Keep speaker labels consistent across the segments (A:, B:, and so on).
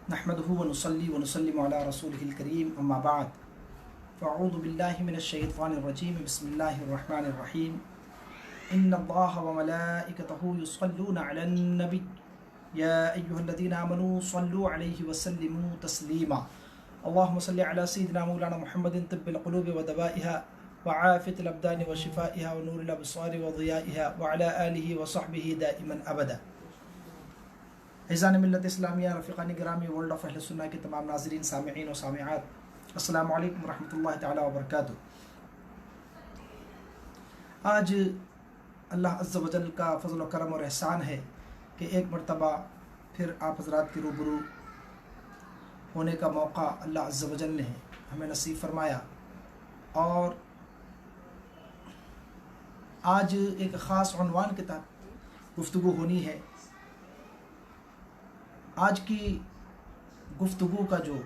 A: نحمدہ ونصلی ونسلم علی رسولہ الکریم اما بعد فاعوذ باللہ من الشیطان الرجیم بسم اللہ الرحمن الرحیم ان اللہ وملائکتہ یصلون علی النبی یا ایہا الذین آمنوا صلوا علیہ وسلموا تسلیما اللہم صلی علی سیدنا مولانا محمد طب القلوب ودوائها وعافیة الابدان وشفائها ونور الابصار وضیائها وعلی آلہ وصحبہ دائما ابدا۔ عزیزان ملت اسلامیہ، رفیقان گرامی، ورلڈ آف اہل سنہ کے تمام ناظرین، سامعین و سامعات، السلام علیکم ورحمۃ اللہ تعالیٰ وبرکاتہ۔ آج اللہ عز و جل کا فضل و کرم اور احسان ہے کہ ایک مرتبہ پھر آپ حضرات کے روبرو ہونے کا موقع اللہ عز و جل نے ہمیں نصیب فرمایا، اور آج ایک خاص عنوان کے تحت گفتگو ہونی ہے۔ آج کی گفتگو کا جو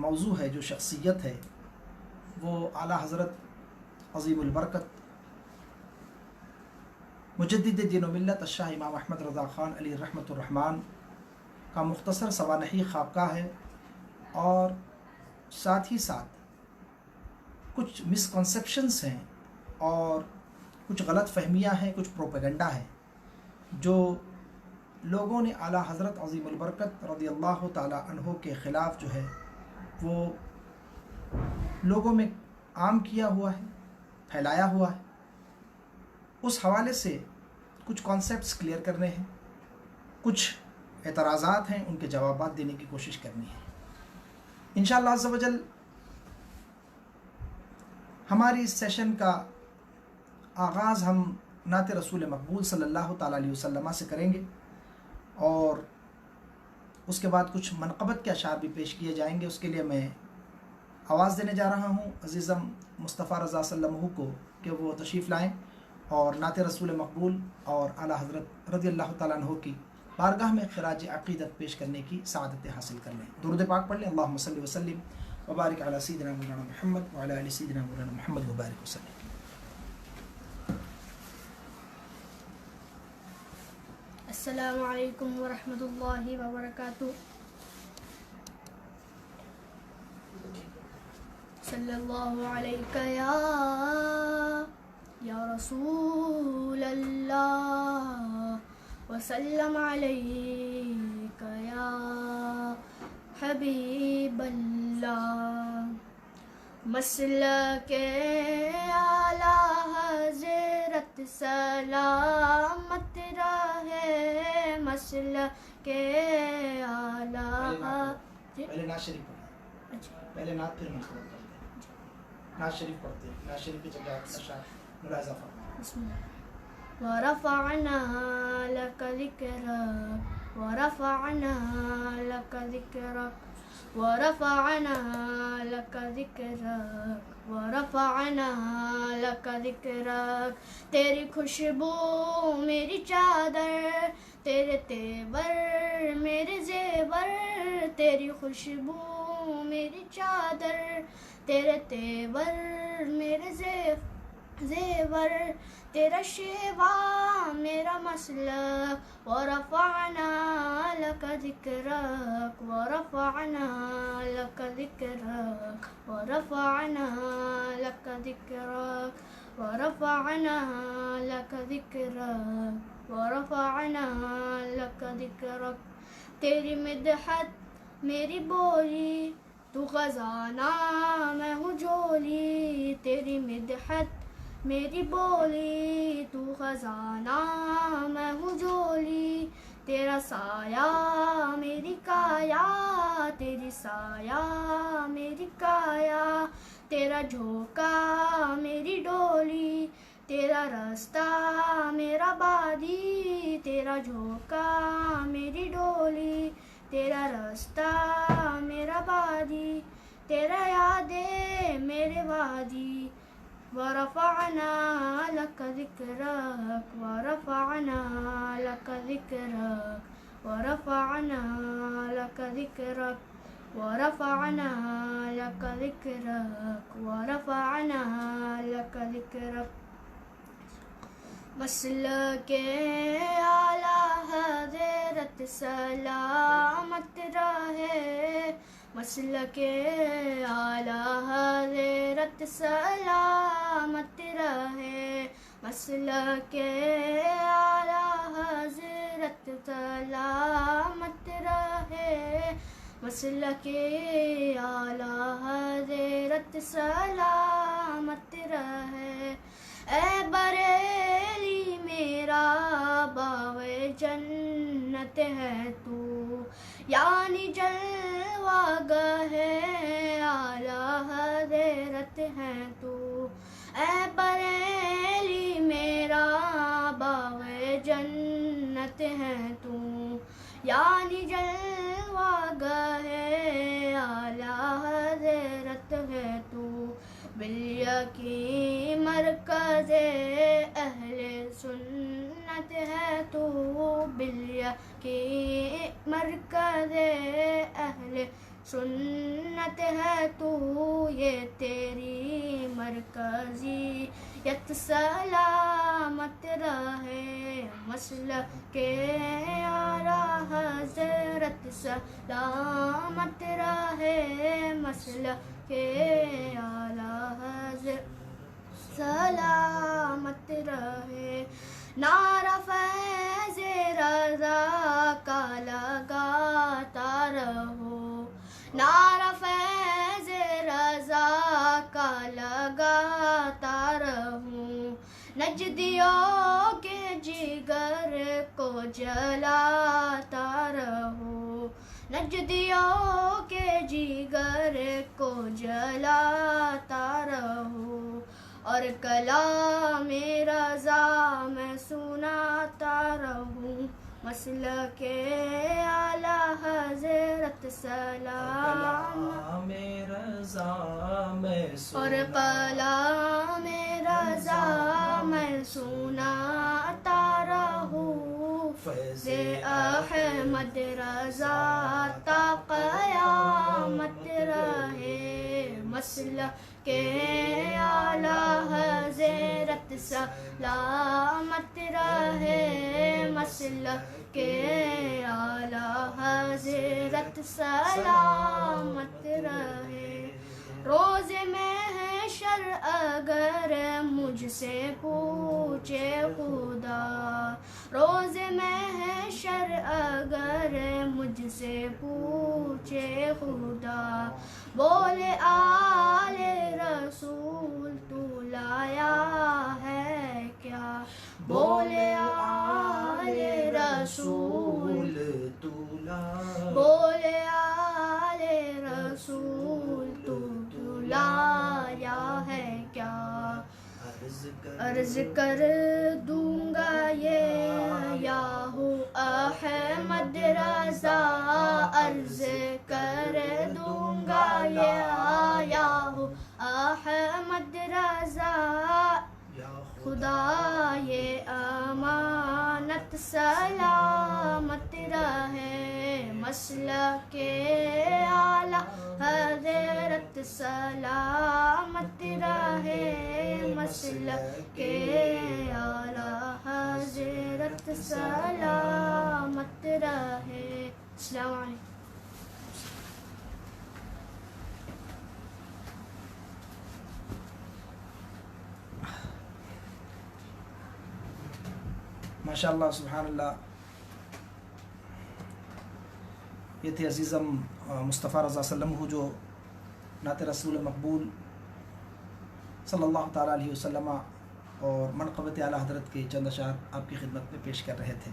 A: موضوع ہے، جو شخصیت ہے، وہ اعلیٰ حضرت عظیم البرکت مجدد دین و ملت الشاہ امام احمد رضا خان علی رحمۃ الرحمن کا مختصر سوانحی خاکہ ہے، اور ساتھ ہی ساتھ کچھ مسکنسیپشنس ہیں اور کچھ غلط فہمیاں ہیں، کچھ پروپیگنڈا ہے جو لوگوں نے اعلیٰ حضرت عظیم البرکت رضی اللہ تعالیٰ عنہ کے خلاف جو ہے وہ لوگوں میں عام کیا ہوا ہے، پھیلایا ہوا ہے۔ اس حوالے سے کچھ کانسیپٹس کلیئر کرنے ہیں، کچھ اعتراضات ہیں، ان کے جوابات دینے کی کوشش کرنی ہے انشاءاللہ عز و جل۔ ہماری اس سیشن کا آغاز ہم نعت رسول مقبول صلی اللہ تعالیٰ علیہ وسلم سے کریں گے، اور اس کے بعد کچھ منقبت کے اشعار بھی پیش کیے جائیں گے۔ اس کے لیے میں آواز دینے جا رہا ہوں عزیزم مصطفیٰ رضا صلی اللہ علیہ وسلم کو کہ وہ تشریف لائیں اور نعت رسول مقبول اور اعلیٰ حضرت رضی اللہ تعالیٰ عنہ کی بارگاہ میں خراج عقیدت پیش کرنے کی سعادت حاصل کر لیں۔ درود پاک پڑھ لیں۔ اللہم صلی وسلم وبارک علی سیدنا مولانا محمد وعلی آل سیدنا مولانا محمد وبارک وسلم۔
B: السلام علیکم ورحمۃ اللہ وبرکاتہ۔ صلی اللہ علیہ یا رسول اللہ، وسلم علیک یا حبیب اللہ۔ مسلک اعلیٰ حضرت سلامت رہے، مسلک اعلیٰ۔
A: پہلے نعت شریف پڑھیں، پہلے نعت پھر منقبت پڑھتے ہیں۔ نعت شریف پڑھتے ہیں، نعت شریف کی جگہ اشعار ملاحظہ فرمائیں۔
B: بسم اللہ۔ ورفعنا لک ذکرک، ورفعنا لک ذکرک، ورفعنا لک ذکرک، ورفعنا لک ذکرک۔ تیری خوشبو میری چادر، تیرے تیور میرے زیور، تیری خوشبو میری چادر، تیرے تیور میرے زیور، تیرا شیوا میرا مسلک۔ ورفعنا لک ذکرک، ورفعنا لک ذکرک، ورفعنا لک ذکرک، ورفعنا لک ذکرک، ورفعنا لک ذکرک۔ تیری مدحت میری بولی، تو خزانہ میں ہوں جولی، تیری مدحت میری بولی، تو خزانہ میں ہوں جولی۔ تیرا سایہ میری کایا، تیری سایہ میری کایا، تیرا جھونکا میری ڈولی، تیرا رستہ میرا بادی، تیرا جھونکا میری ڈولی، تیرا رستہ میرا بادی، تیرا یادے میرے وادی۔ ورفعنا لک ذکرک، ورفعنا لک ذکرک، ورفعنا لک ذکرک، ورفعنا لک ذکرک، ورفعنا لک ذکرک۔ مسلک اعلیٰ حضرت سلامت رہے، مسلک اعلی حضرت سلامت رہے، مسلک اعلی حضرت سلامت رہے، مسلک اعلی حضرت سلامت رہے۔ اے بریلی میرا باغ جنت ہے تو، یعنی جلوہ گہ اعلی حضرت ہے تو، اے بریلی میرا باغ جنت ہے تو، یعنی جلوہ گہ اعلی حضرت ہے تو، بالیقین مرکز اہل سنت ہے تو، بالیقین مرکز اہل سنت ہے تو، یہ تیری مرکزیت سلامت رہے، مسلک اعلی حضرت سلامت رہے، مسلک اعلی حضرت سلامت رہے۔ نعرہ فیض رضا کا لگاتا رہو، نعرہ فیض رضا کا لگاتا رہوں، نجدیوں کے جگر کو جلاتا رہو، نجدیوں کے جگر کو جلاتا رہو، اور کلام رضا میں سناتا رہوں، مسلک اعلی حضرت سلام
A: رضا میں
B: اور کلام رضا میں سناتا رہوں، فیض احمد رضا تا قیامت رہے، مسلک اعلی حضرت سلامت رہے، مسلک اعلی حضرت سلامت رہے۔ روز محشر اگر مجھ سے پوچھے خدا، روز محشر اگر مجھ سے پوچھے خدا، بولے آل رسول تو لایا ہے کیا، بولے آل رسول
A: تو لایا،
B: بولے آل رسول تو لایا ہے کیا، عرض کر دوں گا یہ یاہو احمد رضا، عرض کر دوں گا یہ یاہو احمد رضا، خدا یہ امانت سلامت رہے، مسلک اعلی حضرت سلامت رہے، مسلک اعلی حضرت سلامت رہے۔ السلام علیکم۔
A: ماشاء اللہ سبحان اللہ، یہ تھے عزیزم مصطفیٰ رضا صلی اللہ علیہ وسلم جو نعت رسول مقبول صلی اللہ تعالیٰ علیہ وسلم اور منقبت اعلیٰ حضرت کے چند اشعار آپ کی خدمت میں پیش کر رہے تھے۔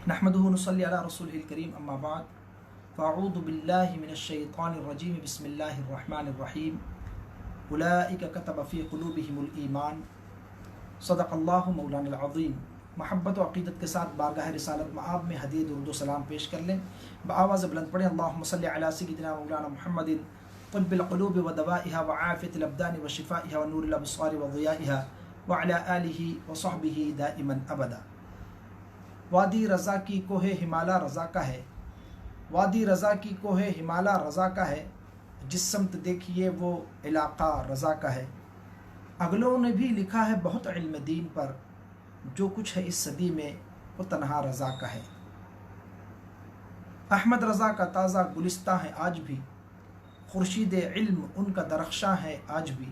A: نحمدہ نصلی علی رسولہ الکریم، اما بعد، فاعوذ باللہ من الشیطان الرجیم، بسم اللہ الرحمن الرحیم، اولئک کتب فی قلوبہم الایمان، صدق اللہ مولانا العظیم۔ محبت و عقیدت کے ساتھ بارگاہ رسالت مآب میں ہدیہ درود و سلام پیش کر لیں، بآواز بلند پڑھیں، اللہم صلی علی سیدنا مولانا محمد طب القلوب و دوائها وعافیت الابدان و شفائها و نور الابصار و ضیائها وعلی آلہ و صحبہ دائما ابدا۔ وادی رضا کی کوہ ہمالا رضا کا ہے، وادی رضا کی کوہ ہمالا رضا کا ہے، جس سمت دیکھیے وہ علاقہ رضا کا ہے۔ اگلوں نے بھی لکھا ہے بہت علم دین پر، جو کچھ ہے اس صدی میں وہ تنہا رضا کا ہے۔ احمد رضا کا تازہ گلستہ ہے آج بھی، خورشید علم ان کا درخشاں ہے آج بھی،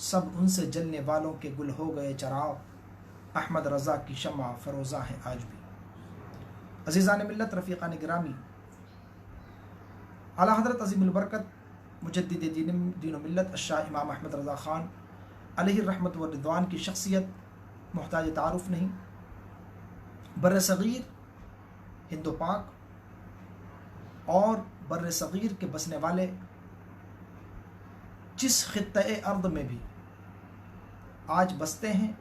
A: سب ان سے جلنے والوں کے گل ہو گئے چراغ، احمد رضا کی شمع فروزاں ہے آج بھی۔ عزیزان ملت، رفیقان گرامی، اعلیٰ حضرت عظیم البرکت مجدد دین و ملت الشاہ امام احمد رضا خان علیہ الرحمت والرضوان کی شخصیت محتاج تعارف نہیں۔ بر صغیر، ہند و پاک اور بر صغیر کے بسنے والے جس خطۂ ارض میں بھی آج بستے ہیں،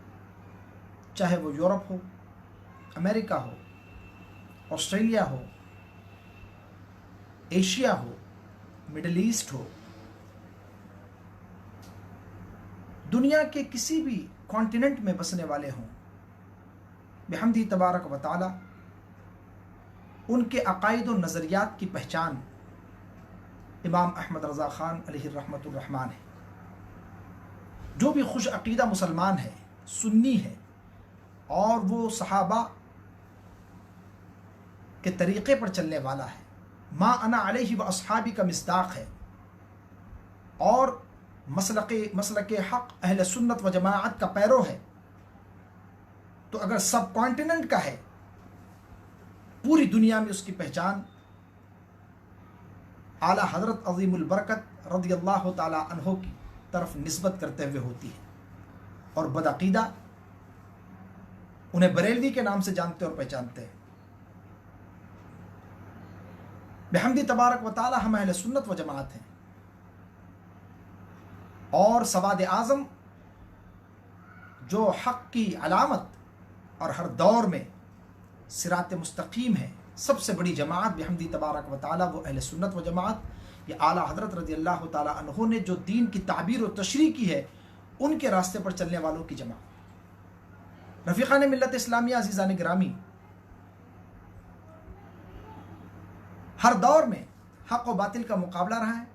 A: چاہے وہ یورپ ہو، امریکہ ہو، آسٹریلیا ہو، ایشیا ہو، مڈل ایسٹ ہو، دنیا کے کسی بھی کانٹیننٹ میں بسنے والے ہوں، بحمدہ تبارک و تعالی ان کے عقائد و نظریات کی پہچان امام احمد رضا خان علیہ الرحمت الرحمن ہے۔ جو بھی خوش عقیدہ مسلمان ہے، سنی ہے، اور وہ صحابہ کے طریقے پر چلنے والا ہے، ما انا علیہ و اصحابی کا مصداق ہے، اور مسلک حق اہل سنت و جماعت کا پیرو ہے، تو اگر سب کانٹیننٹ کا ہے، پوری دنیا میں اس کی پہچان اعلیٰ حضرت عظیم البرکت رضی اللہ تعالی عنہ کی طرف نسبت کرتے ہوئے ہوتی ہے، اور بدعقیدہ انہیں بریلوی کے نام سے جانتے اور پہچانتے ہیں۔ بحمدہ تبارک و تعالی ہم اہل سنت و جماعت ہیں، اور سواد اعظم جو حق کی علامت اور ہر دور میں صراط مستقیم ہے، سب سے بڑی جماعت بحمدہ تبارک و تعالی وہ اہل سنت و جماعت، یہ اعلیٰ حضرت رضی اللہ تعالی عنہ نے جو دین کی تعبیر و تشریح کی ہے، ان کے راستے پر چلنے والوں کی جماعت۔ رفیقان ملت اسلامیہ، عزیزان گرامی، ہر دور میں حق و باطل کا مقابلہ رہا ہے۔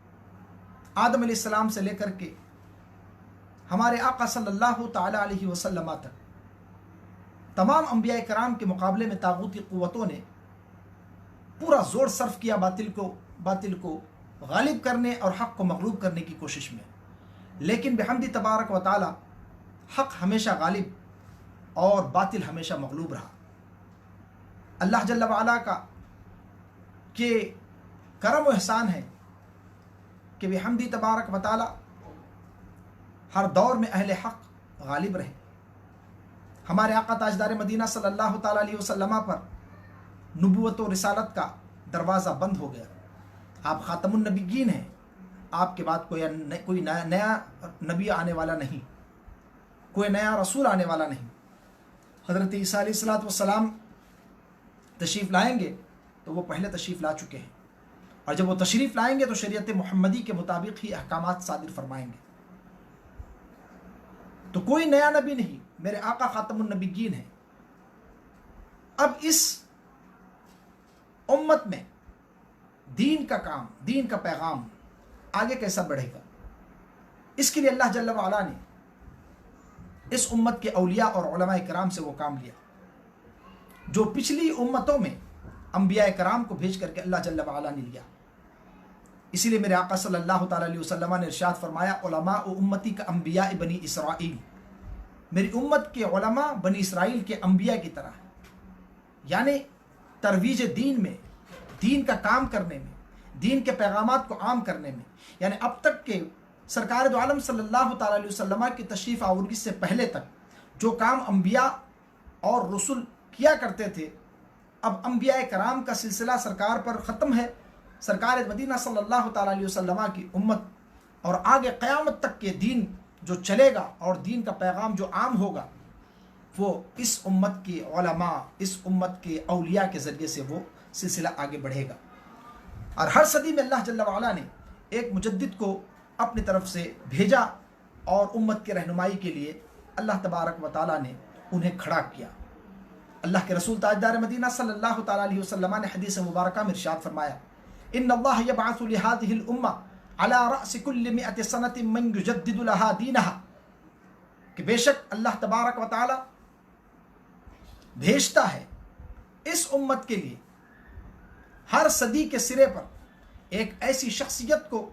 A: آدم علیہ السلام سے لے کر کے ہمارے آقا صلی اللہ تعالی علیہ وسلم تک تمام انبیاء کرام کے مقابلے میں طاغوتی قوتوں نے پورا زور صرف کیا باطل کو غالب کرنے اور حق کو مغلوب کرنے کی کوشش میں، لیکن بحمدہ تبارک و تعالی حق ہمیشہ غالب اور باطل ہمیشہ مغلوب رہا۔ اللہ جل وعلا کا کہ کرم و احسان ہے کہ بحمدہ تبارک و تعالی ہر دور میں اہل حق غالب رہے۔ ہمارے آقا تاجدار مدینہ صلی اللہ تعالی علیہ وسلم پر نبوت و رسالت کا دروازہ بند ہو گیا۔ آپ خاتم النبیین ہیں، آپ کے بعد کوئی نیا نبی آنے والا نہیں، کوئی نیا رسول آنے والا نہیں۔ حضرت عیسیٰ علیہ السلام تشریف لائیں گے تو وہ پہلے تشریف لا چکے ہیں، اور جب وہ تشریف لائیں گے تو شریعت محمدی کے مطابق ہی احکامات صادر فرمائیں گے۔ تو کوئی نیا نبی نہیں، میرے آقا خاتم النبیین ہیں۔ اب اس امت میں دین کا کام، دین کا پیغام آگے کیسا بڑھے گا؟ اس کے لیے اللہ جل وعلا نے اس امت کے اولیاء اور علماء کرام سے وہ کام لیا جو پچھلی امتوں میں انبیاء کرام کو بھیج کر کے اللہ جل وعلا نے لیا۔ اسی لیے میرے آقا صلی اللہ تعالی علیہ وسلم نے ارشاد فرمایا، علماء امتی کا انبیاء بنی اسرائیل، میری امت کے علماء بنی اسرائیل کے انبیاء کی طرح ہیں۔ یعنی ترویج دین میں، دین کا کام کرنے میں، دین کے پیغامات کو عام کرنے میں، یعنی اب تک کے سرکار دو عالم صلی اللہ تعالی علیہ وسلم کی تشریف آوری سے پہلے تک جو کام انبیاء اور رسل کیا کرتے تھے، اب انبیاء کرام کا سلسلہ سرکار پر ختم ہے۔ سرکار مدینہ صلی اللہ تعالی علیہ وسلم کی امت اور آگے قیامت تک کے دین جو چلے گا اور دین کا پیغام جو عام ہوگا، وہ اس امت کے علماء، اس امت کے اولیاء کے ذریعے سے وہ سلسلہ آگے بڑھے گا۔ اور ہر صدی میں اللہ جل وعلا نے ایک مجدد کو اپنی طرف سے بھیجا، اور امت کے رہنمائی کے لیے اللہ تبارک و تعالیٰ نے انہیں کھڑا کیا۔ اللہ کے رسول تاجدار مدینہ صلی اللہ تعالیٰ علیہ وسلم نے حدیث مبارکہ میں ارشاد فرمایا، ان اللہ یبعث لهذه الامہ على رأس كل 100 سنة من يجدد لها دینها، کہ بے شک اللہ تبارک و تعالی بھیجتا ہے اس امت کے لیے ہر صدی کے سرے پر ایک ایسی شخصیت کو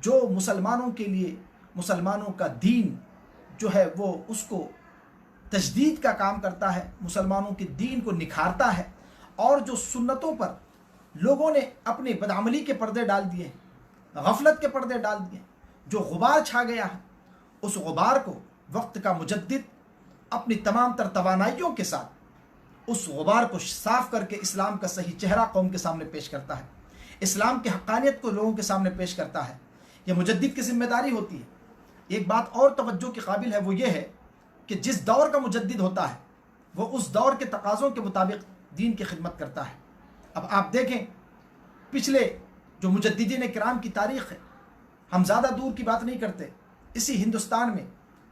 A: جو مسلمانوں کے لیے مسلمانوں کا دین جو ہے وہ اس کو تجدید کا کام کرتا ہے، مسلمانوں کے دین کو نکھارتا ہے، اور جو سنتوں پر لوگوں نے اپنے بدعملی کے پردے ڈال دیے ہیں، غفلت کے پردے ڈال دیے ہیں، جو غبار چھا گیا ہے، اس غبار کو وقت کا مجدد اپنی تمام تر توانائیوں کے ساتھ اس غبار کو صاف کر کے اسلام کا صحیح چہرہ قوم کے سامنے پیش کرتا ہے، اسلام کی حقانیت کو لوگوں کے سامنے پیش کرتا ہے۔ یہ مجدد کی ذمہ داری ہوتی ہے۔ ایک بات اور توجہ کے قابل ہے، وہ یہ ہے کہ جس دور کا مجدد ہوتا ہے وہ اس دور کے تقاضوں کے مطابق دین کی خدمت کرتا ہے۔ اب آپ دیکھیں پچھلے جو مجددین کرام کی تاریخ ہے، ہم زیادہ دور کی بات نہیں کرتے، اسی ہندوستان میں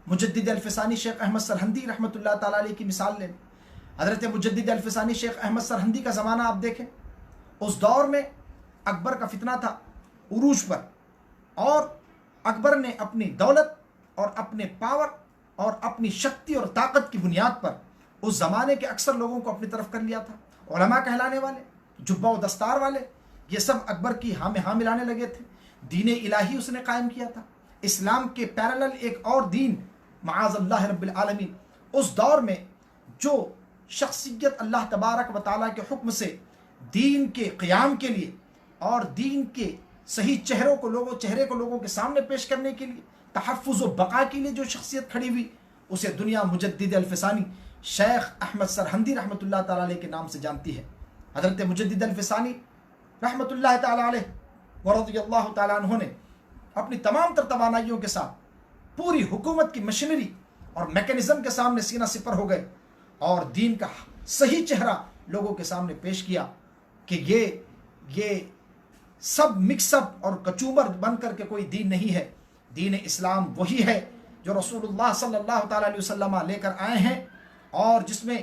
A: مجدد الفسانی شیخ احمد سرہندی رحمۃ اللہ تعالیٰ علیہ کی مثال لیں۔ حضرت مجدد الفسانی شیخ احمد سرہندی کا زمانہ آپ دیکھیں، اس دور میں اکبر کا فتنہ تھا عروج پر، اور اکبر نے اپنی دولت اور اپنے پاور اور اپنی شکتی اور طاقت کی بنیاد پر اس زمانے کے اکثر لوگوں کو اپنی طرف کر لیا تھا۔ علماء کہلانے والے، جبہ و دستار والے، یہ سب اکبر کی ہاں ملانے لگے تھے۔ دین الہی اس نے قائم کیا تھا، اسلام کے پیرالل ایک اور دین، معاذ اللہ رب العالمین۔ اس دور میں جو شخصیت اللہ تبارک و تعالیٰ کے حکم سے دین کے قیام کے لیے اور دین کے صحیح چہرے کو لوگوں کے سامنے پیش کرنے کے لیے، تحفظ و بقا کے لیے جو شخصیت کھڑی ہوئی، اسے دنیا مجدد الفسانی شیخ احمد سرہندی رحمۃ اللہ تعالیٰ علیہ کے نام سے جانتی ہے۔ حضرت مجدد الفسانی رحمۃ اللہ تعالیٰ علیہ ورضی اللہ تعالیٰ عنہ نے اپنی تمام تر توانائیوں کے ساتھ پوری حکومت کی مشینری اور میکینزم کے سامنے سینہ سپر ہو گئے اور دین کا صحیح چہرہ لوگوں کے سامنے پیش کیا کہ یہ سب مکس اپ اور کچومر بن کر کے کوئی دین نہیں ہے، دین اسلام وہی ہے جو رسول اللہ صلی اللہ تعالیٰ علیہ وسلم لے کر آئے ہیں، اور جس میں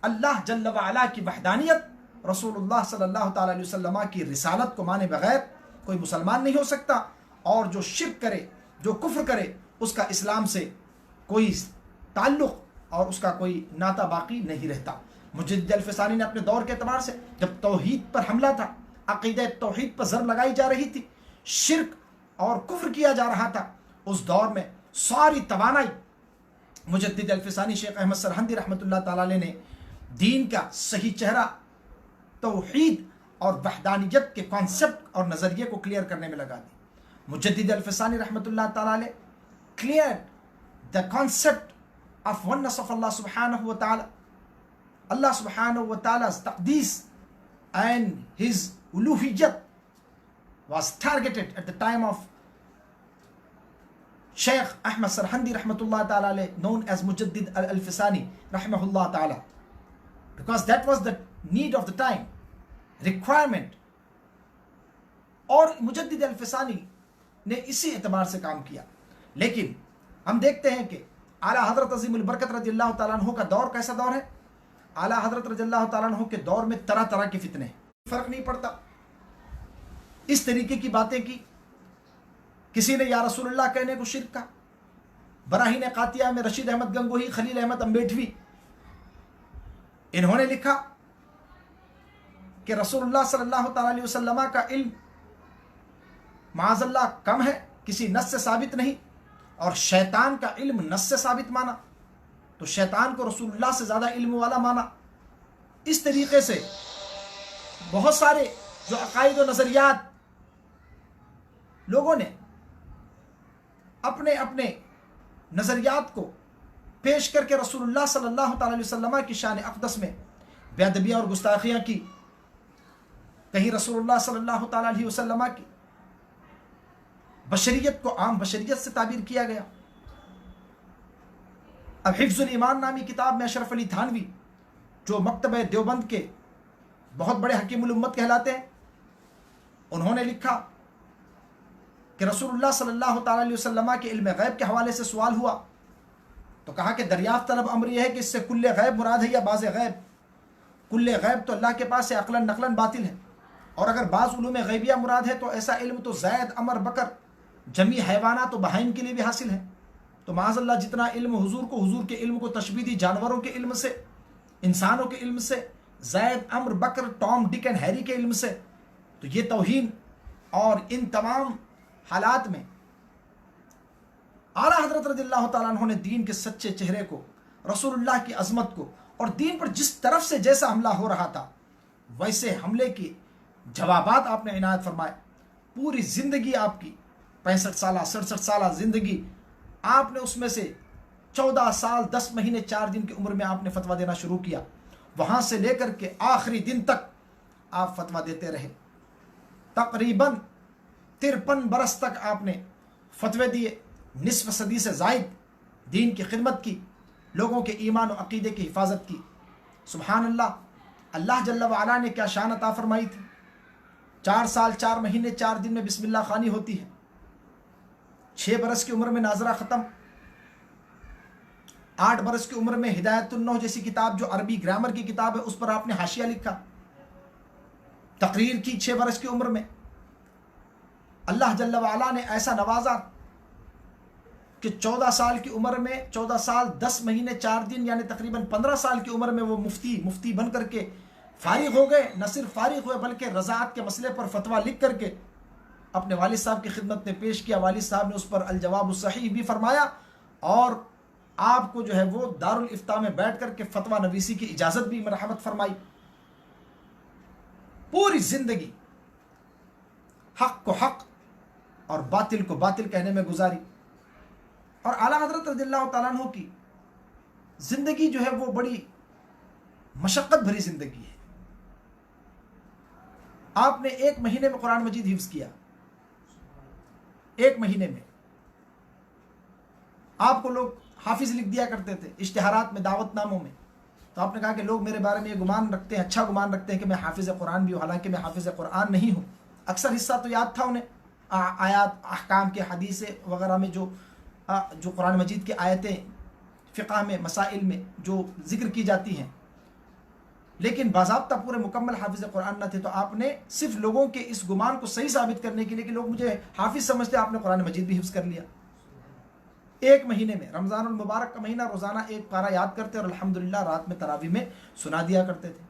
A: اللہ جل وعلا کی وحدانیت، رسول اللہ صلی اللہ تعالیٰ علیہ وسلم کی رسالت کو مانے بغیر کوئی مسلمان نہیں ہو سکتا، اور جو شرک کرے، جو کفر کرے، اس کا اسلام سے کوئی تعلق اور اس کا کوئی ناتا باقی نہیں رہتا۔ مجدد الفسانی نے اپنے دور کے اعتبار سے جب توحید پر حملہ تھا، عقیدہ توحید پر زر لگائی جا رہی تھی، شرک اور کفر کیا جا رہا تھا، اس دور میں ساری توانائی مجدد الفسانی شیخ احمد سرہندی رحمۃ اللہ تعالیٰ علیہ نے دین کا صحیح چہرہ، توحید اور وحدانیت کے کانسیپٹ اور نظریے کو کلیئر کرنے میں لگا دی۔ مجدد الفسانی رحمۃ اللہ تعالیٰ علیہ clear the concept of oneness of اللہ سبحانہ و تعالی، اللہ سبحانہ و تعالیٰ's Taqdees and his uluhiyyat was targeted at the time of Sheikh Ahmad Sarhandi rahmatullah ta'ala alayh, known as Mujaddid al-Alfisani rahimahullah ta'ala, because that was the need of the time, requirement. اور مجدد الفسانی نے اسی اعتبار سے کام کیا، لیکن ہم دیکھتے ہیں کہ اعلیٰ حضرت عظیم البرکت رضی اللہ تعالیٰ عنہ کا دور کیسا دور ہے۔ اعلیٰ حضرت رضی اللہ تعالیٰ عنہ کے دور میں طرح طرح کے فتنے ہیں، فرق نہیں پڑتا۔ اس طریقے کی باتیں کی، کسی نے یا رسول اللہ کہنے کو شرک کہا۔ براہین قاطعہ میں رشید احمد گنگوہی، خلیل احمد امبیٹوی، انہوں نے لکھا کہ رسول اللہ صلی اللہ تعالیٰ علیہ وسلم کا علم معاذ اللہ کم ہے، کسی نص سے ثابت نہیں، اور شیطان کا علم نص سے ثابت مانا، تو شیطان کو رسول اللہ سے زیادہ علم والا مانا۔ اس طریقے سے بہت سارے جو عقائد و نظریات لوگوں نے اپنے اپنے نظریات کو پیش کر کے رسول اللہ صلی اللہ تعالی علیہ وسلم کی شان اقدس میں بے ادبیاں اور گستاخیاں کی۔ کہیں رسول اللہ صلی اللہ تعالی علیہ وسلم کی بشریت کو عام بشریت سے تعبیر کیا گیا۔ اب حفظ الایمان نامی کتاب میں اشرف علی تھانوی، جو مکتبہ دیوبند کے بہت بڑے حکیم الامت کہلاتے ہیں، انہوں نے لکھا کہ رسول اللہ صلی اللہ تعالی علیہ وسلم کے علم غیب کے حوالے سے سوال ہوا تو کہا کہ دریافت طلب امر یہ ہے کہ اس سے کل غیب مراد ہے یا بعض غیب؟ کل غیب تو اللہ کے پاس ہے، عقلاً نقلاً باطل ہے، اور اگر بعض علوم غیبیہ مراد ہے تو ایسا علم تو زید، امر، بکر، جمی حیوانات و بہائم کے لیے بھی حاصل ہے۔ تو معاذ اللہ جتنا علم حضور کے علم کو تشبیہ دی جانوروں کے علم سے، انسانوں کے علم سے، زید، امر، بکر، ٹام، ڈک اینڈ ہیری کے علم سے، تو یہ توہین اور ان تمام حالات میں اعلیٰ حضرت رضی اللہ تعالیٰ عنہ نے دین کے سچے چہرے کو، رسول اللہ کی عظمت کو، اور دین پر جس طرف سے جیسا حملہ ہو رہا تھا ویسے حملے کے جوابات آپ نے عنایت فرمائے۔ پوری زندگی آپ کی 65 سالہ 67 سالہ زندگی، آپ نے اس میں سے 14 سال 10 مہینے 4 دن کی عمر میں آپ نے فتویٰ دینا شروع کیا، وہاں سے لے کر کے آخری دن تک آپ فتویٰ دیتے رہے۔ تقریباً 53 برس تک آپ نے فتوے دیے، نصف صدی سے زائد دین کی خدمت کی، لوگوں کے ایمان و عقیدے کی حفاظت کی۔ سبحان اللہ، اللہ جل وعلا نے کیا شان عطا فرمائی تھی۔ 4 سال 4 مہینے 4 دن میں بسم اللہ خوانی ہوتی ہے، 6 برس کی عمر میں ناظرہ ختم، 8 برس کی عمر میں ہدایت النوح جیسی کتاب جو عربی گرامر کی کتاب ہے اس پر آپ نے حاشیہ لکھا، تقریر کی 6 برس کی عمر میں۔ اللہ جل وعلا نے ایسا نوازا کہ 14 سال کی عمر میں 14 سال 10 مہینے 4 دن یعنی تقریباً 15 سال کی عمر میں وہ مفتی بن کر کے فارغ ہو گئے۔ نہ صرف فارغ ہوئے بلکہ رضاعت کے مسئلے پر فتویٰ لکھ کر کے اپنے والد صاحب کی خدمت میں پیش کیا۔ والد صاحب نے اس پر الجواب الصحیح بھی فرمایا اور آپ کو جو ہے وہ دارالافتاء میں بیٹھ کر کے فتویٰ نویسی کی اجازت بھی مرحمت فرمائی۔ پوری زندگی حق کو حق اور باطل کو باطل کہنے میں گزاری، اور اعلیٰ حضرت رضی اللہ تعالیٰ عنہ کی زندگی جو ہے وہ بڑی مشقت بھری زندگی ہے۔ آپ نے 1 مہینے میں قرآن مجید حفظ کیا، 1 مہینے میں۔ آپ کو لوگ حافظ لکھ دیا کرتے تھے اشتہارات میں، دعوت ناموں میں، تو آپ نے کہا کہ لوگ میرے بارے میں یہ گمان رکھتے ہیں، اچھا گمان رکھتے ہیں کہ میں حافظ قرآن بھی ہوں، حالانکہ میں حافظ قرآن نہیں ہوں۔ اکثر حصہ تو یاد تھا انہیں، آیات احکام کے حدیث وغیرہ میں جو قرآن مجید کی آیتیں فقہ میں مسائل میں جو ذکر کی جاتی ہیں، لیکن باضابطہ پورے مکمل حافظ قرآن نہ تھے۔ تو آپ نے صرف لوگوں کے اس گمان کو صحیح ثابت کرنے کے لیے کہ لوگ مجھے حافظ سمجھتے، آپ نے قرآن مجید بھی حفظ کر لیا 1 مہینے میں۔ رمضان المبارک کا مہینہ روزانہ 1 پارہ یاد کرتے اور الحمدللہ رات میں تراویح میں سنا دیا کرتے تھے۔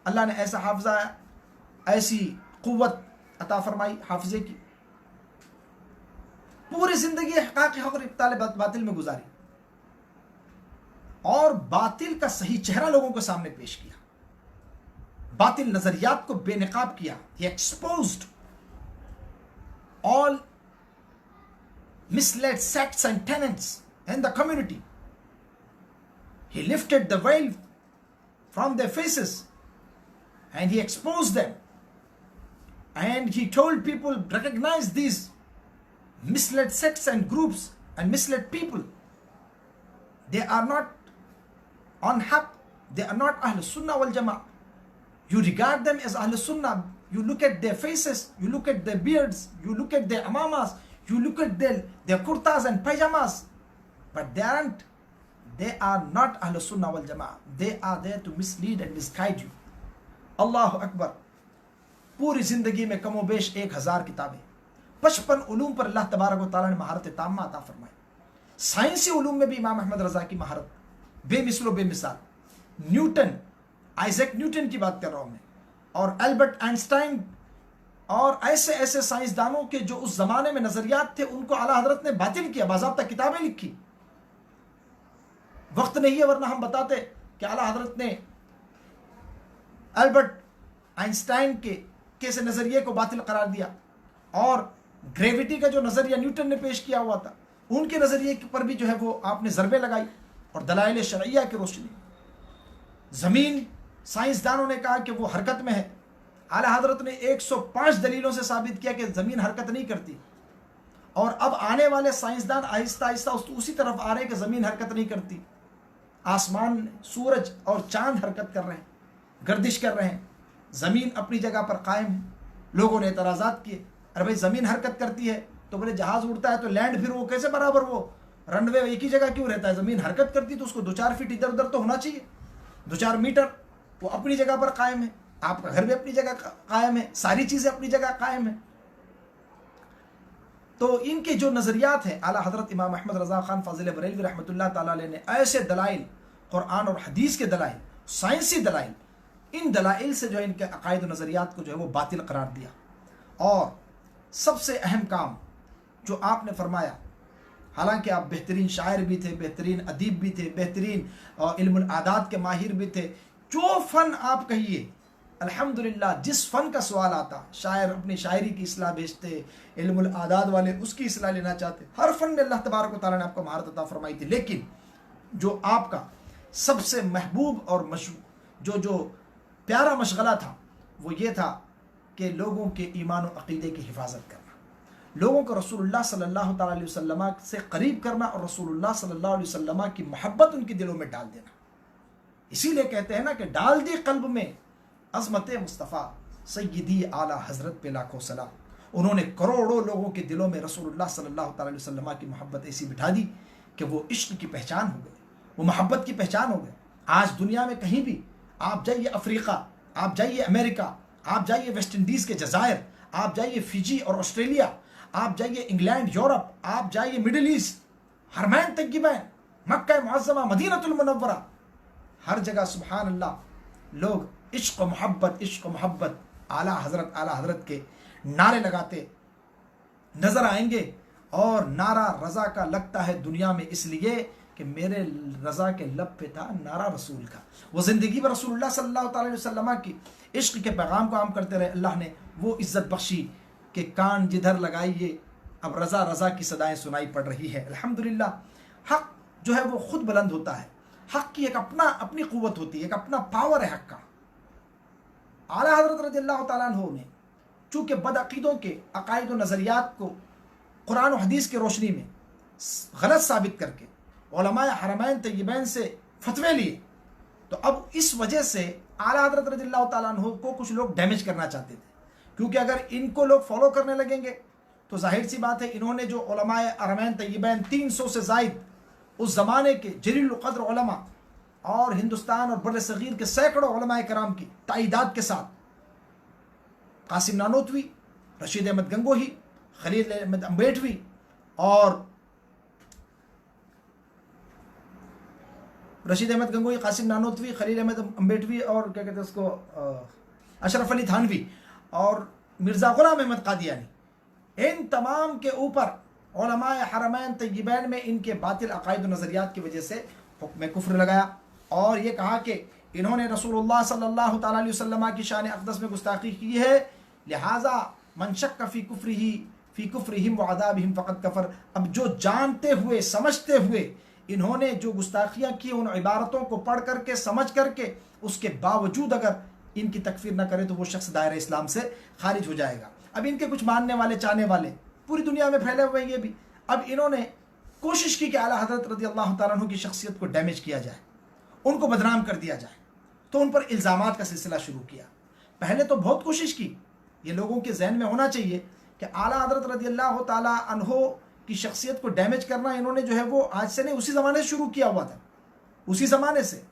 A: اللہ نے ایسا حافظہ، ایسی قوت عطا فرمائی حافظے کی۔ پوری زندگی حقائق حق اور ابطال باطل میں گزاری اور باطل کا صحیح چہرہ لوگوں کے سامنے پیش کیا، باطل نظریات کو بے نقاب کیا۔ He exposed all misled sects and tenets in the community. He lifted the veil from their faces and he exposed them, and he told people, recognize these misled sects and groups and misled people. They are not on haqq, they are not Ahl Sunnah wal Jama'ah. You regard them as Ahl Sunnah, you look at their faces, you look at their beards, you look at their amamas, you look at their kurtas and pajamas, but they are not Ahl Sunnah wal Jama'ah. They are there to mislead and misguide you. اللہ اکبر۔ پوری زندگی میں کم و بیش 1000 کتابیں، 55 علوم پر اللہ تبارک و تعالیٰ نے مہارت تامہ عطا فرمائی۔ سائنسی علوم میں بھی امام احمد رضا کی مہارت بے مثل و بے مثال۔ نیوٹن، آئزیک نیوٹن کی بات کر رہا ہوں میں، اور البرٹ آئنسٹائن اور ایسے ایسے سائنسدانوں کے جو اس زمانے میں نظریات تھے ان کو اعلیٰ حضرت نے باطل کیا، باضابطہ کتابیں لکھی۔ وقت نہیں ہے ورنہ ہم بتاتے کہ اعلیٰ حضرت نے البرٹ آئنسٹائن کے کیسے نظریے کو باطل قرار دیا، اور گریویٹی کا جو نظریہ نیوٹن نے پیش کیا ہوا تھا ان کے نظریے پر بھی جو ہے وہ آپ نے ضربیں لگائی، اور دلائل شرعیہ کی روشنی۔ زمین، سائنسدانوں نے کہا کہ وہ حرکت میں ہے، اعلیٰ حضرت نے 105 دلیلوں سے ثابت کیا کہ زمین حرکت نہیں کرتی، اور اب آنے والے سائنسدان آہستہ آہستہ اسی طرف آ رہے ہیں کہ زمین حرکت نہیں کرتی، آسمان، سورج اور چاند حرکت کر رہے ہیں، گردش کر رہے ہیں، زمین اپنی جگہ پر قائم ہے۔ لوگوں نے اعتراضات کیے، ارے بھائی زمین حرکت کرتی ہے تو بولے جہاز اڑتا ہے تو لینڈ پھر وہ کیسے برابر، وہ رن وے ایک ہی جگہ کیوں رہتا ہے؟ زمین حرکت کرتی تو اس کو 2-4 فٹ ادھر ادھر تو ہونا چاہیے، 2-4 میٹر، وہ اپنی جگہ پر قائم ہے، آپ کا گھر بھی اپنی جگہ قائم ہے، ساری چیزیں اپنی جگہ قائم ہیں۔ تو ان کے جو نظریات ہیں، اعلیٰ حضرت امام احمد رضا خان فاضل بریلوی رحمۃ اللہ تعالیٰ علیہ نے ایسے دلائل، قرآن اور حدیث کے دلائل، سائنسی دلائل، इन दलाइल से जो है इनके अकायद और नज़रियात को जो है वो बातिल करार दिया। और सबसे अहम काम जो आपने फरमाया, हालांकि आप बेहतरीन शायर भी थे, बेहतरीन अदीब भी थे, बेहतरीन इल्मुल आदात के माहिर भी थे, जो फ़न आप कहिए अल्हम्दुलिल्लाह, जिस फ़न का सवाल आता शायर अपनी शायरी की इस्लाह भेजते, इल्मुल आदात वाले उसकी इस्लाह लेना चाहते, हर फ़न में अल्लाह तबारक व तआला ने आपको महारत अता फरमाई थी। लेकिन जो आपका सबसे महबूब और जो प्यारा मशगला था वो ये था कि लोगों के ईमान और अक़ीदे की हिफाजत करना, लोगों को रसूलुल्लाह सल्लल्लाहु अलैहि वसल्लम से करीब करना और रसूलुल्लाह सल्लल्लाहु अलैहि वसल्लम की मोहब्बत उनके दिलों में डाल देना। इसीलिए कहते हैं ना कि डाल दी कल्ब में अज़मत मुस्तफ़ा सय्यदी आला हज़रत पे लाखों सलाम। उन्होंने करोड़ों लोगों के दिलों में रसूलुल्लाह सल्लल्लाहु अलैहि वसल्लम की मोहब्बत ऐसी बिठा दी कि वो इश्क की पहचान हो गई, वो मोहब्बत की पहचान हो गई। आज दुनिया में कहीं भी आप जाइए, अफ्रीका, आप जाइए अमेरिका, आप जाइए वेस्ट इंडीज़ के जज़ायर, आप जाइए फिजी और ऑस्ट्रेलिया, आप जाइए इंग्लैंड, यूरोप, आप जाइए मिडिल ईस्ट, हरमैन तय्यबैन, मक्का मुअज़्ज़मा, मदीनतुल मुनव्वरा, हर जगह सुभान अल्लाह लोग इश्क मोहब्बत आला हज़रत के नारे लगाते नज़र आएंगे। और नारा रज़ा का लगता है दुनिया में इसलिए कि मेरे रज़ा के लब पे था नारा रसूल का। वो ज़िंदगी में रसूलुल्लाह सल्लल्लाहु अलैहि वसल्लम की इश्क के पैगाम को आम करते रहे। अल्लाह ने वो इज़्ज़त बख्शी कि कान जिधर लगाइए अब रज़ा रज़ा की सदाएं सुनाई पड़ रही है। अल्हम्दुलिल्लाह, हक़ जो है वो ख़ुद बुलंद होता है, हक़ की एक अपनी क़ुव्वत होती है, एक अपना पावर है हक़ का। आला हज़रत रज़ियल्लाहु तआला अन्हु ने चूँकि बदअक़ीदों के अक़ायद व नज़रियात को कुरान और हदीस की रोशनी में गलत साबित करके उलमाए हरमैन तय्यबैन से फतवे लिए, तो अब इस वजह से आला हज़रत रज़ियल्लाहु तआला अन्हु को कुछ लोग डैमेज करना चाहते थे, क्योंकि अगर इनको लोग फॉलो करने लगेंगे तो जाहिर सी बात है इन्होंने जो उलमाए हरमैन तय्यबैन 300 से ज़ायद उस ज़माने के जलील क़द्र उलमा और हिंदुस्तान और बर सग़ीर के सैकड़ों उलमाए कराम की ताईदाद के साथ कासिम नानोतवी, रशीद अहमद गंगोही, खलील अहमद अम्बेटवी और कासिम नानोतवी, खलील अहमद अम्बेटवी और क्या कहते हैं उसको अशरफ अली थानवी और मिर्ज़ा ग़ुलाम अहमद कादियानी, इन तमाम के ऊपर उलमाए हरमैन तय्यबैन में इनके बातिल अक़ायद व नज़रियात की वजह से हुक्म कुफ्र लगाया और ये कहा कि इन्होंने रसूलुल्लाह सल्लल्लाहु तआला अलैहि वसल्लम की शान अक़दस में गुस्ताखी की है, लिहाजा मन शक्क फ़ी कुफ्रिहिम व अज़ाबिहिम फ़क़द कफ़र। अब जो जानते हुए समझते हुए इन्होंने जो गुस्ताखियाँ की, उन इबारतों को पढ़ करके समझ करके उसके बावजूद अगर इनकी तकफ़ीर न करे तो वो शख्स दायरे इस्लाम से खारिज हो जाएगा। अब इनके कुछ मानने वाले, चाहने वाले पूरी दुनिया में फैले हुए हैं ये भी। अब इन्होंने कोशिश की कि आला हज़रत रज़ियल्लाहु तआला अन्हु की शख्सियत को डैमेज किया जाए, उनको बदनाम कर दिया जाए, तो उन पर इल्ज़ामात का सिलसिला शुरू किया। पहले तो बहुत कोशिश की, ये लोगों के जहन में होना चाहिए कि आला हज़रत रज़ियल्लाहु तआला अन्हु की शख्सियत को डैमेज करना इन्होंने जो है वो आज से नहीं, उसी ज़माने से शुरू किया हुआ था, उसी ज़माने से।